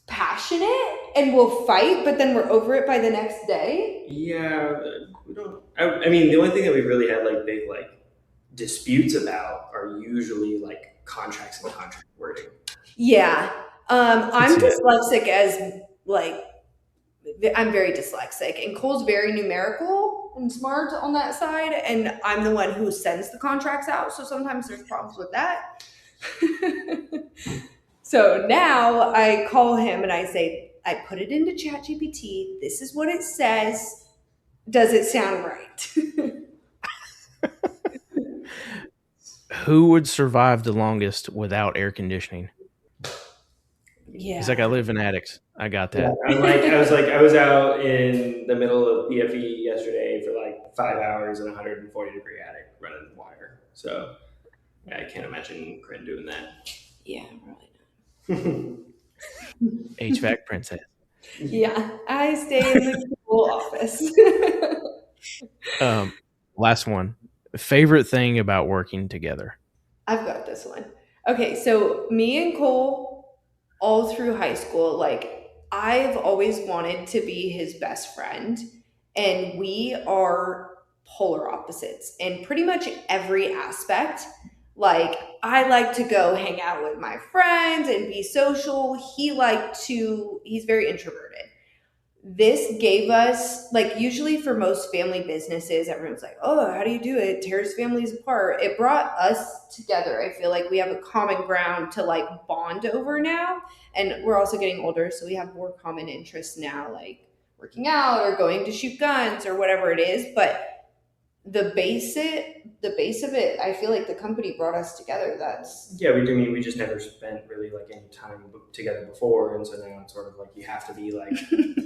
passionate and we'll fight, but then we're over it by the next day. Yeah, we don't. I mean, the only thing that we really had like big like disputes about are usually like contracts and contract wording. Yeah. I'm It's- dyslexic as like I'm very dyslexic, and Cole's very numerical and smart on that side, and I'm the one who sends the contracts out. So sometimes there's problems with that. So now I call him and I say, I put it into ChatGPT. This is what it says. Does it sound right? Who would survive the longest without air conditioning? Yeah. It's like I live in attics. I got that. I was out in the middle of BFE yesterday for like 5 hours in a 140-degree attic running wire. So yeah, I can't imagine Corinne doing that. Yeah, really. HVAC princess. Yeah, I stay in the cool office. Last one. Favorite thing about working together? I've got this one. Okay, so me and Cole, all through high school, like I've always wanted to be his best friend, and we are polar opposites in pretty much every aspect. Like I like to go hang out with my friends and be social. He's very introverted. This gave us, like, usually for most family businesses, everyone's like, oh, how do you do it? It tears families apart. It brought us together. I feel like we have a common ground to like bond over now. And we're also getting older, so we have more common interests now, like working out or going to shoot guns or whatever it is. But the base of it, I feel like the company brought us together. That's Yeah, we do. I mean, we just never spent really like any time together before, and so now it's sort of like you have to be like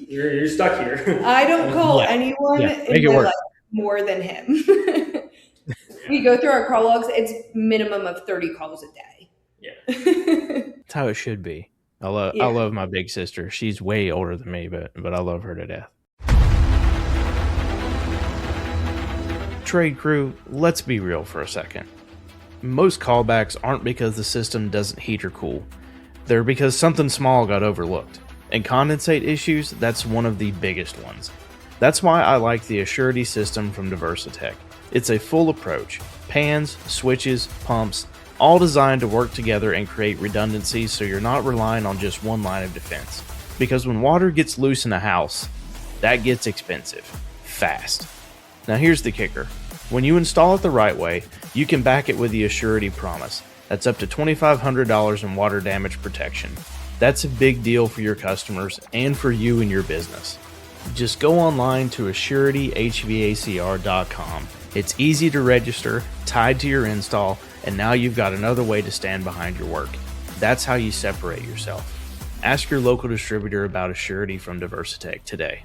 you're stuck here. I don't call Yeah. anyone Yeah, make in it my work. life more than him. We go through our call logs, it's minimum of 30 calls a day. Yeah. That's how it should be. I love my big sister. She's way older than me, but I love her to death. Trade crew, let's be real for a second. Most callbacks aren't because the system doesn't heat or cool. They're because something small got overlooked. And condensate issues, that's one of the biggest ones. That's why I like the Assurity system from Diversitech. It's a full approach. Pans, switches, pumps, all designed to work together and create redundancy so you're not relying on just one line of defense. Because when water gets loose in a house, that gets expensive. Fast. Now here's the kicker. When you install it the right way, you can back it with the Assurity Promise. That's up to $2,500 in water damage protection. That's a big deal for your customers and for you and your business. Just go online to assurityhvacr.com. It's easy to register, tied to your install, and now you've got another way to stand behind your work. That's how you separate yourself. Ask your local distributor about Assurity from Diversitech today.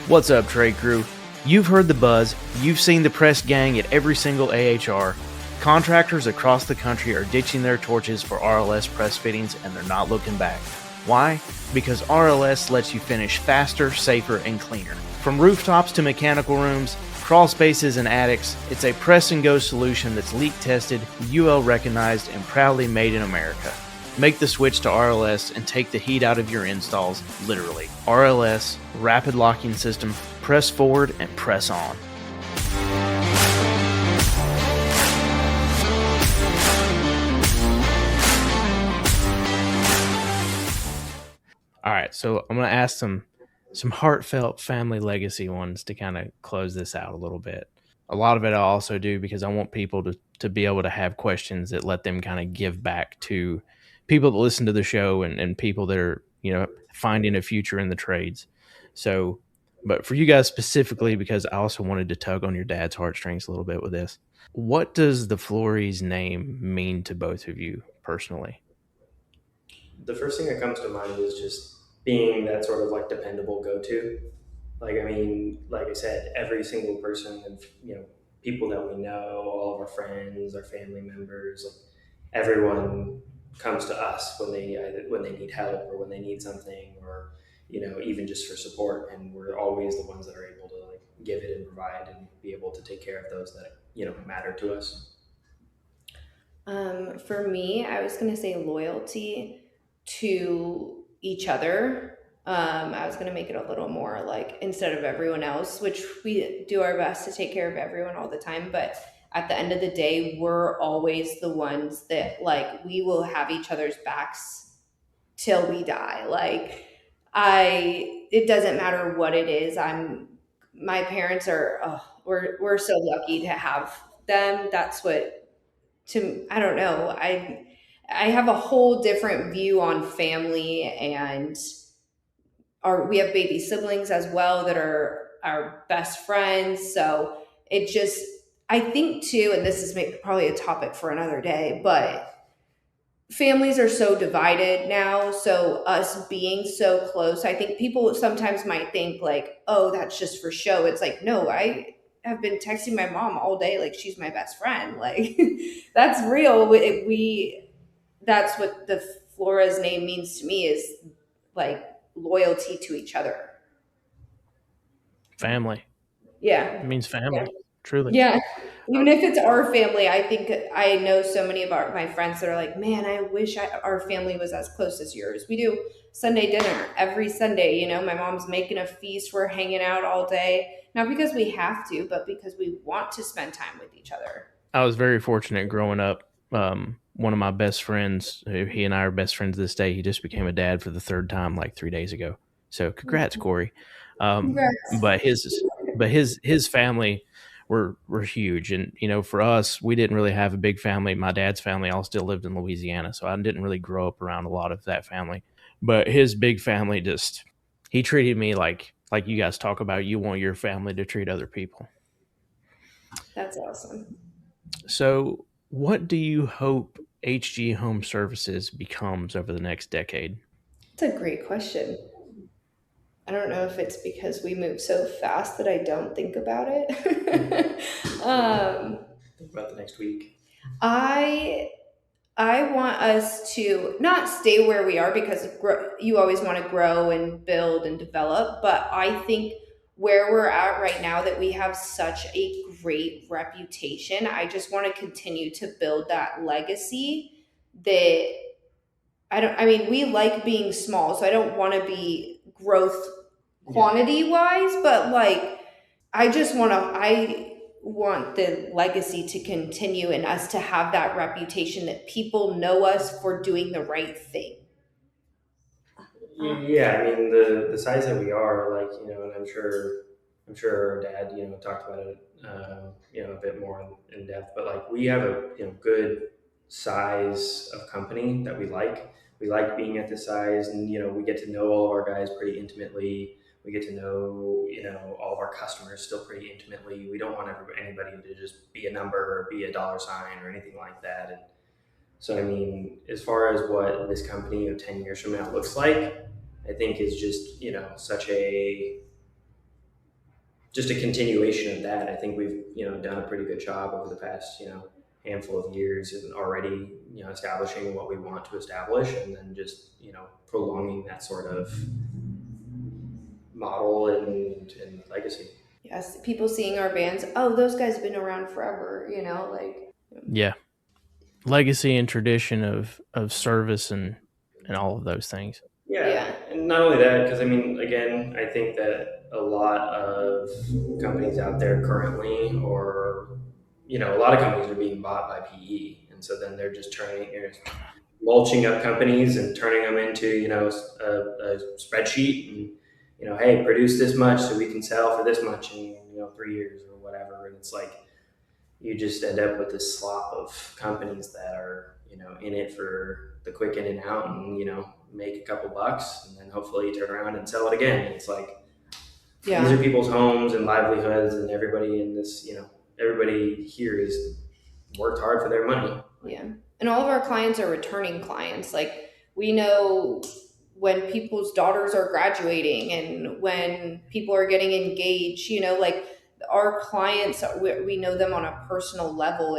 What's up, trade crew? You've heard the buzz, you've seen the press gang at every single AHR. Contractors across the country are ditching their torches for RLS press fittings, and they're not looking back. Why? Because RLS lets you finish faster, safer, and cleaner. From rooftops to mechanical rooms, crawl spaces, and attics, it's a press and go solution that's leak tested, UL recognized, and proudly made in America. Make the switch to RLS and take the heat out of your installs, literally. RLS, rapid locking system, press forward and press on. All right, so I'm going to ask some heartfelt family legacy ones to kind of close this out a little bit. A lot of it I also do because I want people to be able to have questions that let them kind of give back to people that listen to the show and people that are, finding a future in the trades. So, but for you guys specifically, because I also wanted to tug on your dad's heartstrings a little bit with this. What does the Flores name mean to both of you personally? The first thing that comes to mind is just being that sort of like dependable go-to. Like, I mean, like I said, every single person and, people that we know, all of our friends, our family members, like everyone comes to us when they need help or when they need something, or even just for support, and we're always the ones that are able to like give it and provide and be able to take care of those that matter to us. For me, I was going to say loyalty to each other. I was going to make it a little more like instead of everyone else, which we do our best to take care of everyone all the time. But at the end of the day, we're always the ones that like we will have each other's backs till we die. Like it doesn't matter what it is. My parents are, we're so lucky to have them. That's what I don't know. I have a whole different view on family, and we have baby siblings as well that are our best friends. So it just, I think too, and this is probably a topic for another day, but families are so divided now. So us being so close, I think people sometimes might think like, oh, that's just for show. It's like, no, I have been texting my mom all day like she's my best friend. Like that's real. That's what the Flores name means to me, is like loyalty to each other. Family. Yeah. It means family, truly. Yeah. Even if it's our family, I think I know so many of my friends that are like, man, I wish our family was as close as yours. We do Sunday dinner every Sunday. My mom's making a feast. We're hanging out all day, not because we have to, but because we want to spend time with each other. I was very fortunate growing up. One of my best friends, he and I are best friends this day. He just became a dad for the third time like 3 days ago. So congrats, Corey. Congrats. But his family were huge, and for us, we didn't really have a big family. My dad's family all still lived in Louisiana, so I didn't really grow up around a lot of that family. But his big family he treated me like you guys talk about. You want your family to treat other people. That's awesome. So, what do you hope HG Home Services becomes over the next decade? That's a great question. I don't know if it's because we move so fast that I don't think about it. Think about the next week. I want us to not stay where we are, because you always want to grow and build and develop. But I think where we're at right now, that we have such a great reputation, I just want to continue to build that legacy. That we like being small, so I don't want to be growth quantity wise, but like I want the legacy to continue and us to have that reputation that people know us for doing the right thing. Yeah, the size that we are, like, and I'm sure our dad, talked about it, a bit more in depth, but like we have a good size of company that we like. We like being at this size, and we get to know all of our guys pretty intimately. We get to know all of our customers still pretty intimately. We don't want anybody to just be a number or be a dollar sign or anything like that. And so as far as what this company 10 years from now looks like, I think is just just a continuation of that. I think we've done a pretty good job over the past handful of years, and already establishing what we want to establish, and then just prolonging that sort of model and legacy. Yes, people seeing our vans, oh, those guys have been around forever, Yeah, legacy and tradition of service and all of those things. Yeah. And not only that, because again, I think that a lot of companies out there currently, or a lot of companies are being bought by PE, and so then they're just mulching up companies and turning them into a spreadsheet, and hey, produce this much so we can sell for this much in 3 years or whatever, and it's like you just end up with this slop of companies that are in it for the quick in and out, and make a couple bucks, and then hopefully turn around and sell it again. And it's like, these are people's homes and livelihoods, and everybody in this, everybody here is worked hard for their money. Yeah. And all of our clients are returning clients. Like, we know when people's daughters are graduating and when people are getting engaged, like our clients, we know them on a personal level.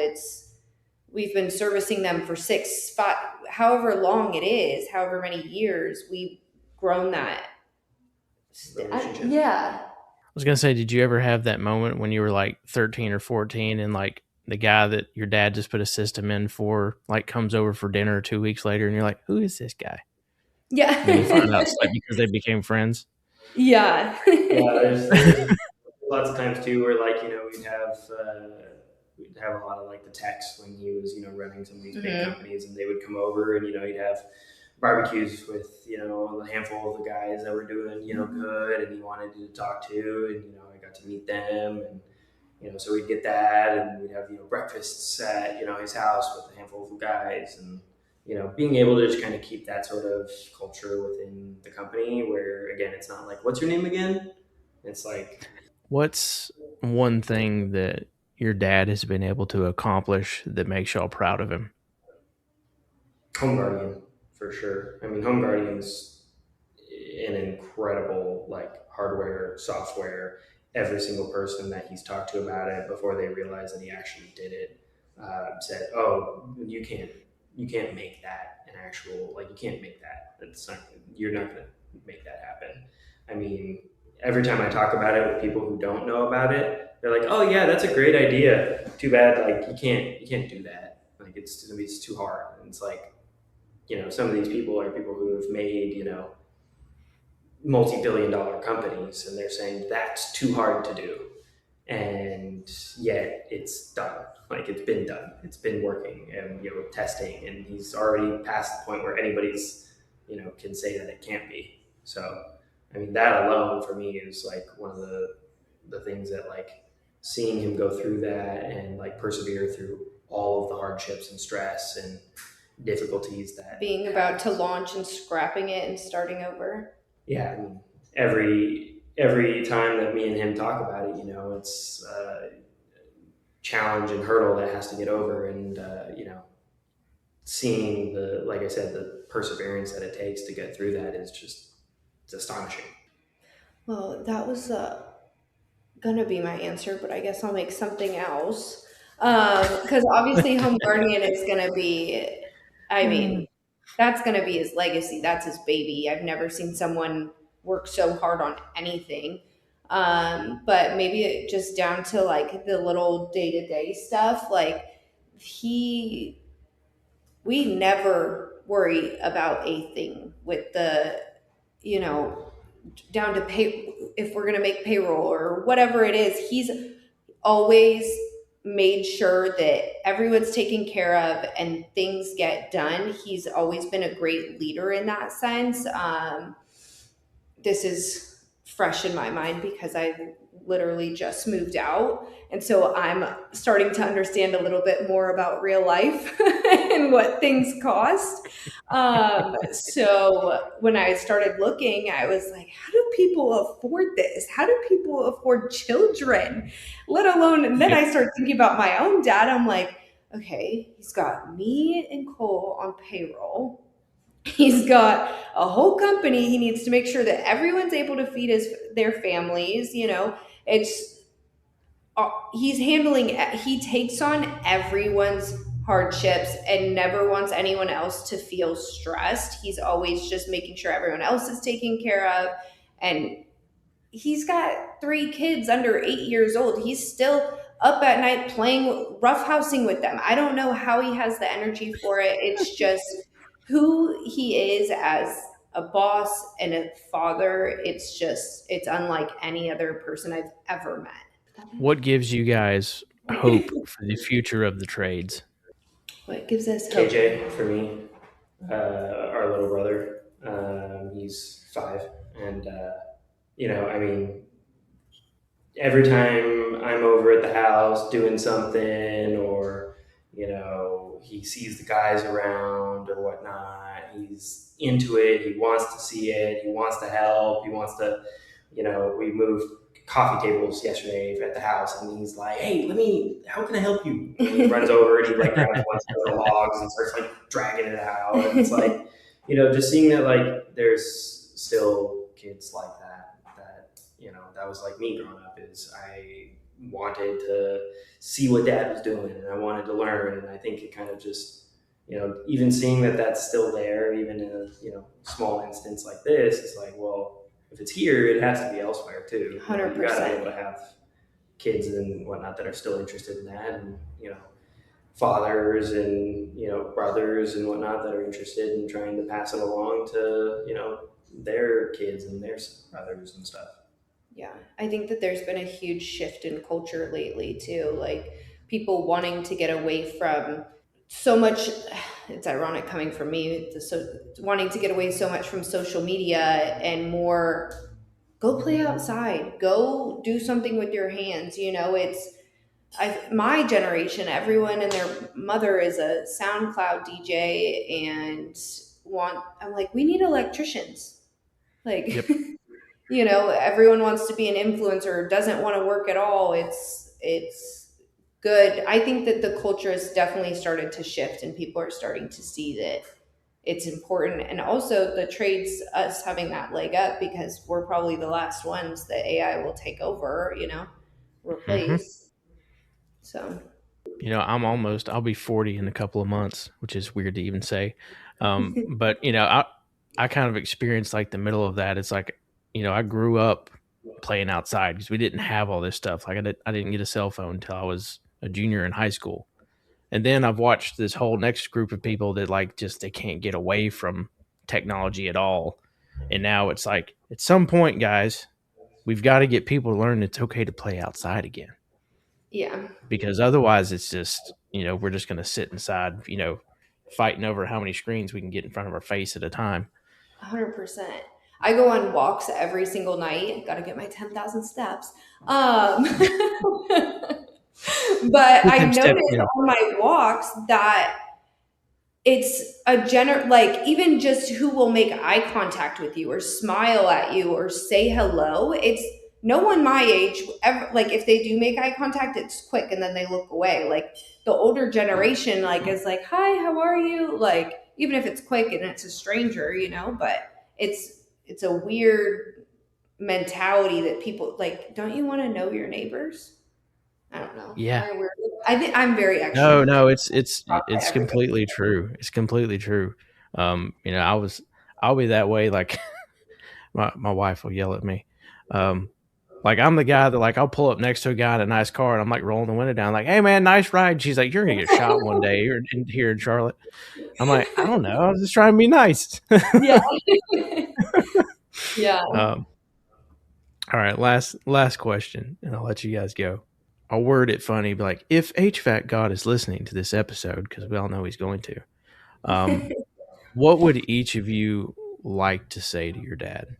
We've been servicing them for 5, however long it is, however many years, we've grown that Relationship. Yeah. I was gonna say, did you ever have that moment when you were like 13 or 14 and like the guy that your dad just put a system in for like comes over for dinner 2 weeks later and you're like, who is this guy? Yeah. And then you find out it's like because they became friends. Yeah. Yeah, there's lots of times too where like we'd have a lot of like the techs when he was running some of these big companies, and they would come over and he'd have barbecues with a handful of the guys that were doing good, and he wanted to talk to, and I got to meet them, and so we'd get that, and we'd have breakfasts at his house with a handful of guys, and being able to just kind of keep that sort of culture within the company where, again, it's not like, what's your name again? It's like, what's one thing that your dad has been able to accomplish that makes y'all proud of him? Home Guardian, for sure. I mean, Home Guardian's an incredible hardware, software. Every single person that he's talked to about it before they realized that he actually did it said, "Oh, you can't make that an actual you can't make that. You're not going to make that happen." I mean, every time I talk about it with people who don't know about it, they're like, "Oh yeah, that's a great idea. Too bad you can't do that. It's too hard." And it's like, some of these people are people who have made multi-billion-dollar companies, and they're saying that's too hard to do, and yet it's done. It's been done. It's been working, and testing, and he's already past the point where anybody's can say that it can't be. So I mean, that alone for me is one of the things that seeing him go through that and persevere through all of the hardships and stress and difficulties that being about to launch and scrapping it and starting over. Yeah, I mean, every time that me and him talk about it, it's a challenge and hurdle that has to get over, and seeing like I said, the perseverance that it takes to get through that is it's astonishing. Well, that was gonna be my answer, but I guess I'll make something else. Because obviously Home Guardian is gonna be, I mean, that's gonna be his legacy. That's his baby. I've never seen someone work so hard on anything. But maybe just down to the little day-to-day stuff. We never worry about a thing with the, down to pay, if we're going to make payroll or whatever it is. He's always made sure that everyone's taken care of and things get done. He's always been a great leader in that sense. This is fresh in my mind because I literally just moved out. And so I'm starting to understand a little bit more about real life and what things cost. So when I started looking, I was like, how do people afford this? How do people afford children? Let alone, and then I started thinking about my own dad. I'm like, okay, he's got me and Cole on payroll. He's got a whole company. He needs to make sure that everyone's able to feed their families. It's he's handling. He takes on everyone's hardships and never wants anyone else to feel stressed. He's always just making sure everyone else is taken care of. And he's got 3 kids under 8 years old. He's still up at night playing roughhousing with them. I don't know how he has the energy for it. It's just who he is as a boss and a father. It's unlike any other person I've ever met. What gives you guys hope for the future of the trades? What gives us hope? KJ, for me, our little brother, he's 5, and I mean, every time I'm over at the house doing something, or he sees the guys around or whatnot, he's into it. He wants to see it. He wants to help. He wants to, we moved coffee tables yesterday at the house, and he's like, "Hey, how can I help you?" And he runs over and he grabs one of the logs and starts dragging it out. And it's just seeing that there's still kids like that that was me growing up. Is wanted to see what dad was doing, and I wanted to learn. And I think it kind of just, even seeing that that's still there, even in a, small instance like this, it's like, well, if it's here, it has to be elsewhere too. You got to be able 100%. to have kids and whatnot that are still interested in that, and fathers and brothers and whatnot that are interested in trying to pass it along to their kids and their brothers and stuff. Yeah, I think that there's been a huge shift in culture lately too. Like people wanting to get away from so much. It's ironic coming from me, wanting to get away so much from social media and more go play outside, go do something with your hands. My generation, everyone and their mother is a SoundCloud DJ and I'm like, we need electricians. Like, Yep. everyone wants to be an influencer, doesn't want to work at all. It's good. I think that the culture has definitely started to shift and people are starting to see that it's important. And also the trades, us having that leg up because we're probably the last ones that AI will take over, Mm-hmm. replace. So I'll be 40 in a couple of months, which is weird to even say. But I kind of experienced like the middle of that. It's like, I grew up playing outside because we didn't have all this stuff. Like I didn't get a cell phone until I was a junior in high school. And then I've watched this whole next group of people that like just they can't get away from technology at all. And now it's like at some point, guys, we've got to get people to learn it's okay to play outside again. yeah, Because otherwise it's just, we're just going to sit inside, fighting over how many screens we can get in front of our face at a time. 100%. I go on walks every single night. Got to get my 10,000 steps. Um, but Get I them steps noticed in. on my walks that it's like even just who will make eye contact with you or smile at you or say hello. It's no one my age ever, like if they do make eye contact, it's quick and then they look away. Like the older generation, like is like, hi, how are you? Like even if it's quick and it's a stranger, but it's a weird mentality that people like, don't you want to know your neighbors? I don't know. Am Yeah. I weird? I think I'm very extroverted. No, it's Talk to it's everybody. completely true. It's completely true. I'll be that way. Like my wife will yell at me. Like I'm the guy that like I'll pull up next to a guy in a nice car and I'm like rolling the window down, like, "Hey man, nice ride." She's like, "You're gonna get shot one day here in Charlotte." I'm like, "I don't know. I was just trying to be nice." Yeah. Yeah. All right, last question, and I'll let you guys go. I'll word it funny, be like, if HVAC God is listening to this episode, because we all know he's going to, um, what would each of you like to say to your dad?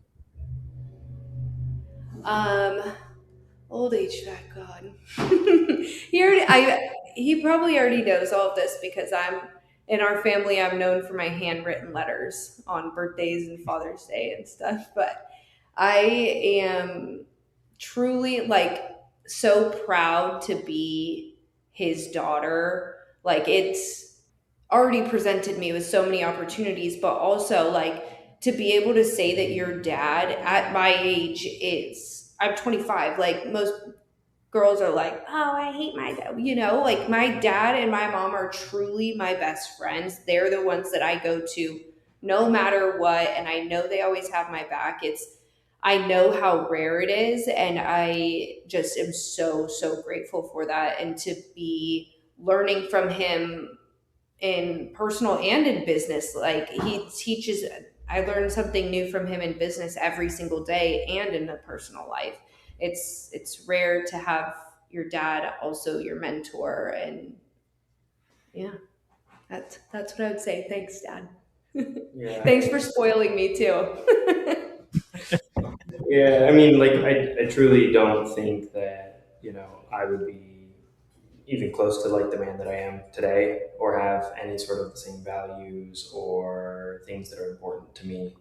Um, old HVAC God. He probably already knows all of this because I'm in our family. I'm known for my handwritten letters on birthdays and Father's Day and stuff. But I am truly like so proud to be his daughter. Like it's already presented me with so many opportunities, but also like to be able to say that your dad at my age is I'm 25. Like most girls are like, oh, I hate my dad. Like my dad and my mom are truly my best friends. They're the ones that I go to no matter what. And I know they always have my back. I know how rare it is. And I just am so, so grateful for that. And to be learning from him in personal and in business. Like he teaches, I learn something new from him in business every single day and in the personal life. It's rare to have your dad also your mentor, and yeah, that's what I would say. Thanks, Dad. Yeah. Thanks for spoiling me too. Yeah, I mean, like, I truly don't think that, I would be even close to like the man that I am today or have any sort of the same values or things that are important to me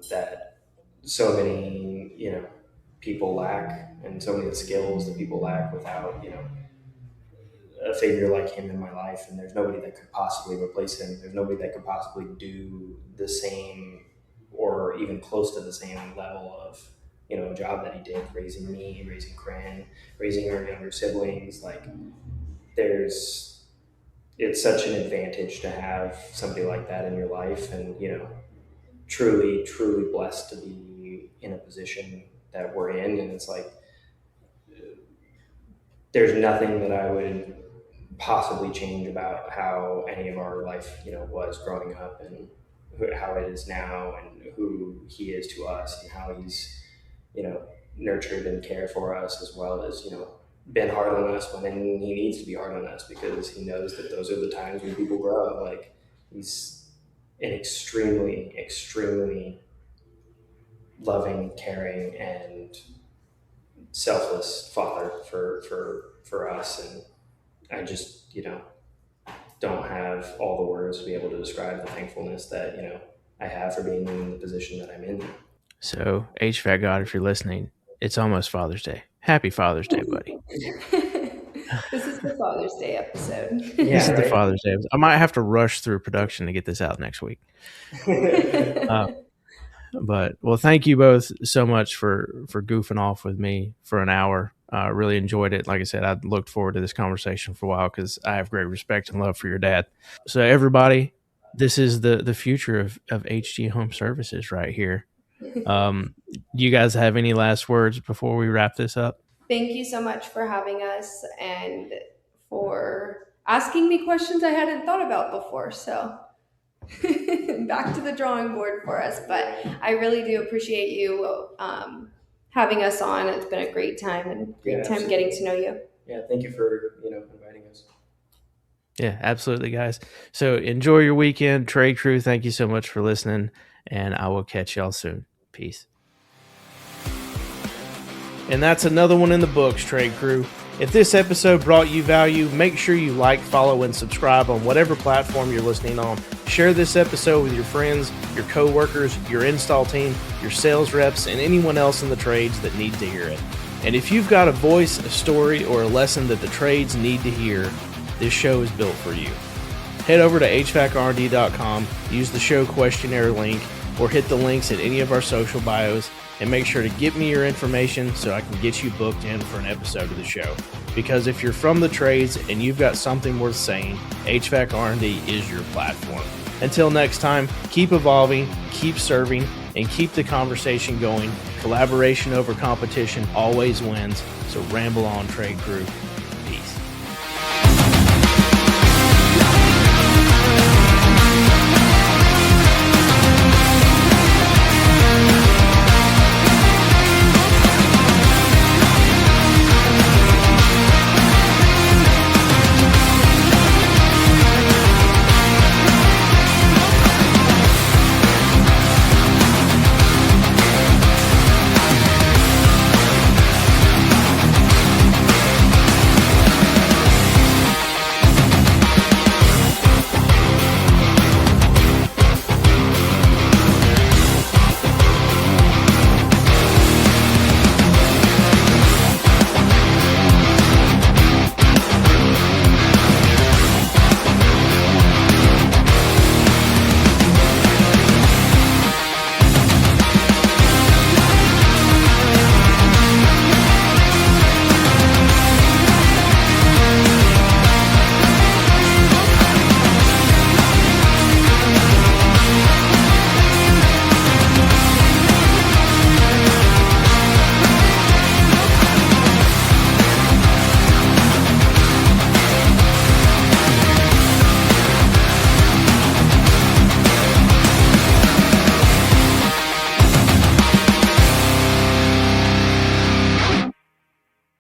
that so many, people lack, and so many of the skills that people lack without, a figure like him in my life. And there's nobody that could possibly replace him. There's nobody that could possibly do the same or even close to the same level of a job that he did, raising me, raising Corinne, raising our younger siblings. Like, it's such an advantage to have somebody like that in your life, and truly, truly blessed to be in a position that we're in. And it's like, there's nothing that I would possibly change about how any of our life, was growing up, and how it is now, and who he is to us, and how he's, nurtured and cared for us, as well as, been hard on us when he needs to be hard on us, because he knows that those are the times when people grow. Like, he's an extremely, extremely loving, caring, and selfless father for us. And I just, don't have all the words to be able to describe the thankfulness that, I have for being in the position that I'm in now. So, HVAC God, if you're listening, it's almost Father's Day. Happy Father's Day, buddy. This is the Father's Day episode. This is the Father's Day. I might have to rush through production to get this out next week. But, well, thank you both so much for goofing off with me for an hour. Really enjoyed it. Like I said, I looked forward to this conversation for a while because I have great respect and love for your dad. So everybody, this is the future of HG Home Services right here. You guys have any last words before we wrap this up? Thank you so much for having us and for asking me questions I hadn't thought about before. So back to the drawing board for us, but I really do appreciate you having us on. It's been a great time, and great time getting to know you. Yeah, thank you for inviting us. Yeah, absolutely, guys. So enjoy your weekend. Trade Crew, thank you so much for listening, and I will catch y'all soon. Peace. And that's another one in the books, Trade Crew. If this episode brought you value, make sure you like, follow, and subscribe on whatever platform you're listening on. Share this episode with your friends, your coworkers, your install team, your sales reps, and anyone else in the trades that needs to hear it. And if you've got a voice, a story, or a lesson that the trades need to hear, this show is built for you. Head over to HVACRD.com, use the show questionnaire link, or hit the links in any of our social bios, and make sure to give me your information so I can get you booked in for an episode of the show. Because if you're from the trades and you've got something worth saying, HVAC R&D is your platform. Until next time, keep evolving, keep serving, and keep the conversation going. Collaboration over competition always wins. So ramble on, Trade Crew.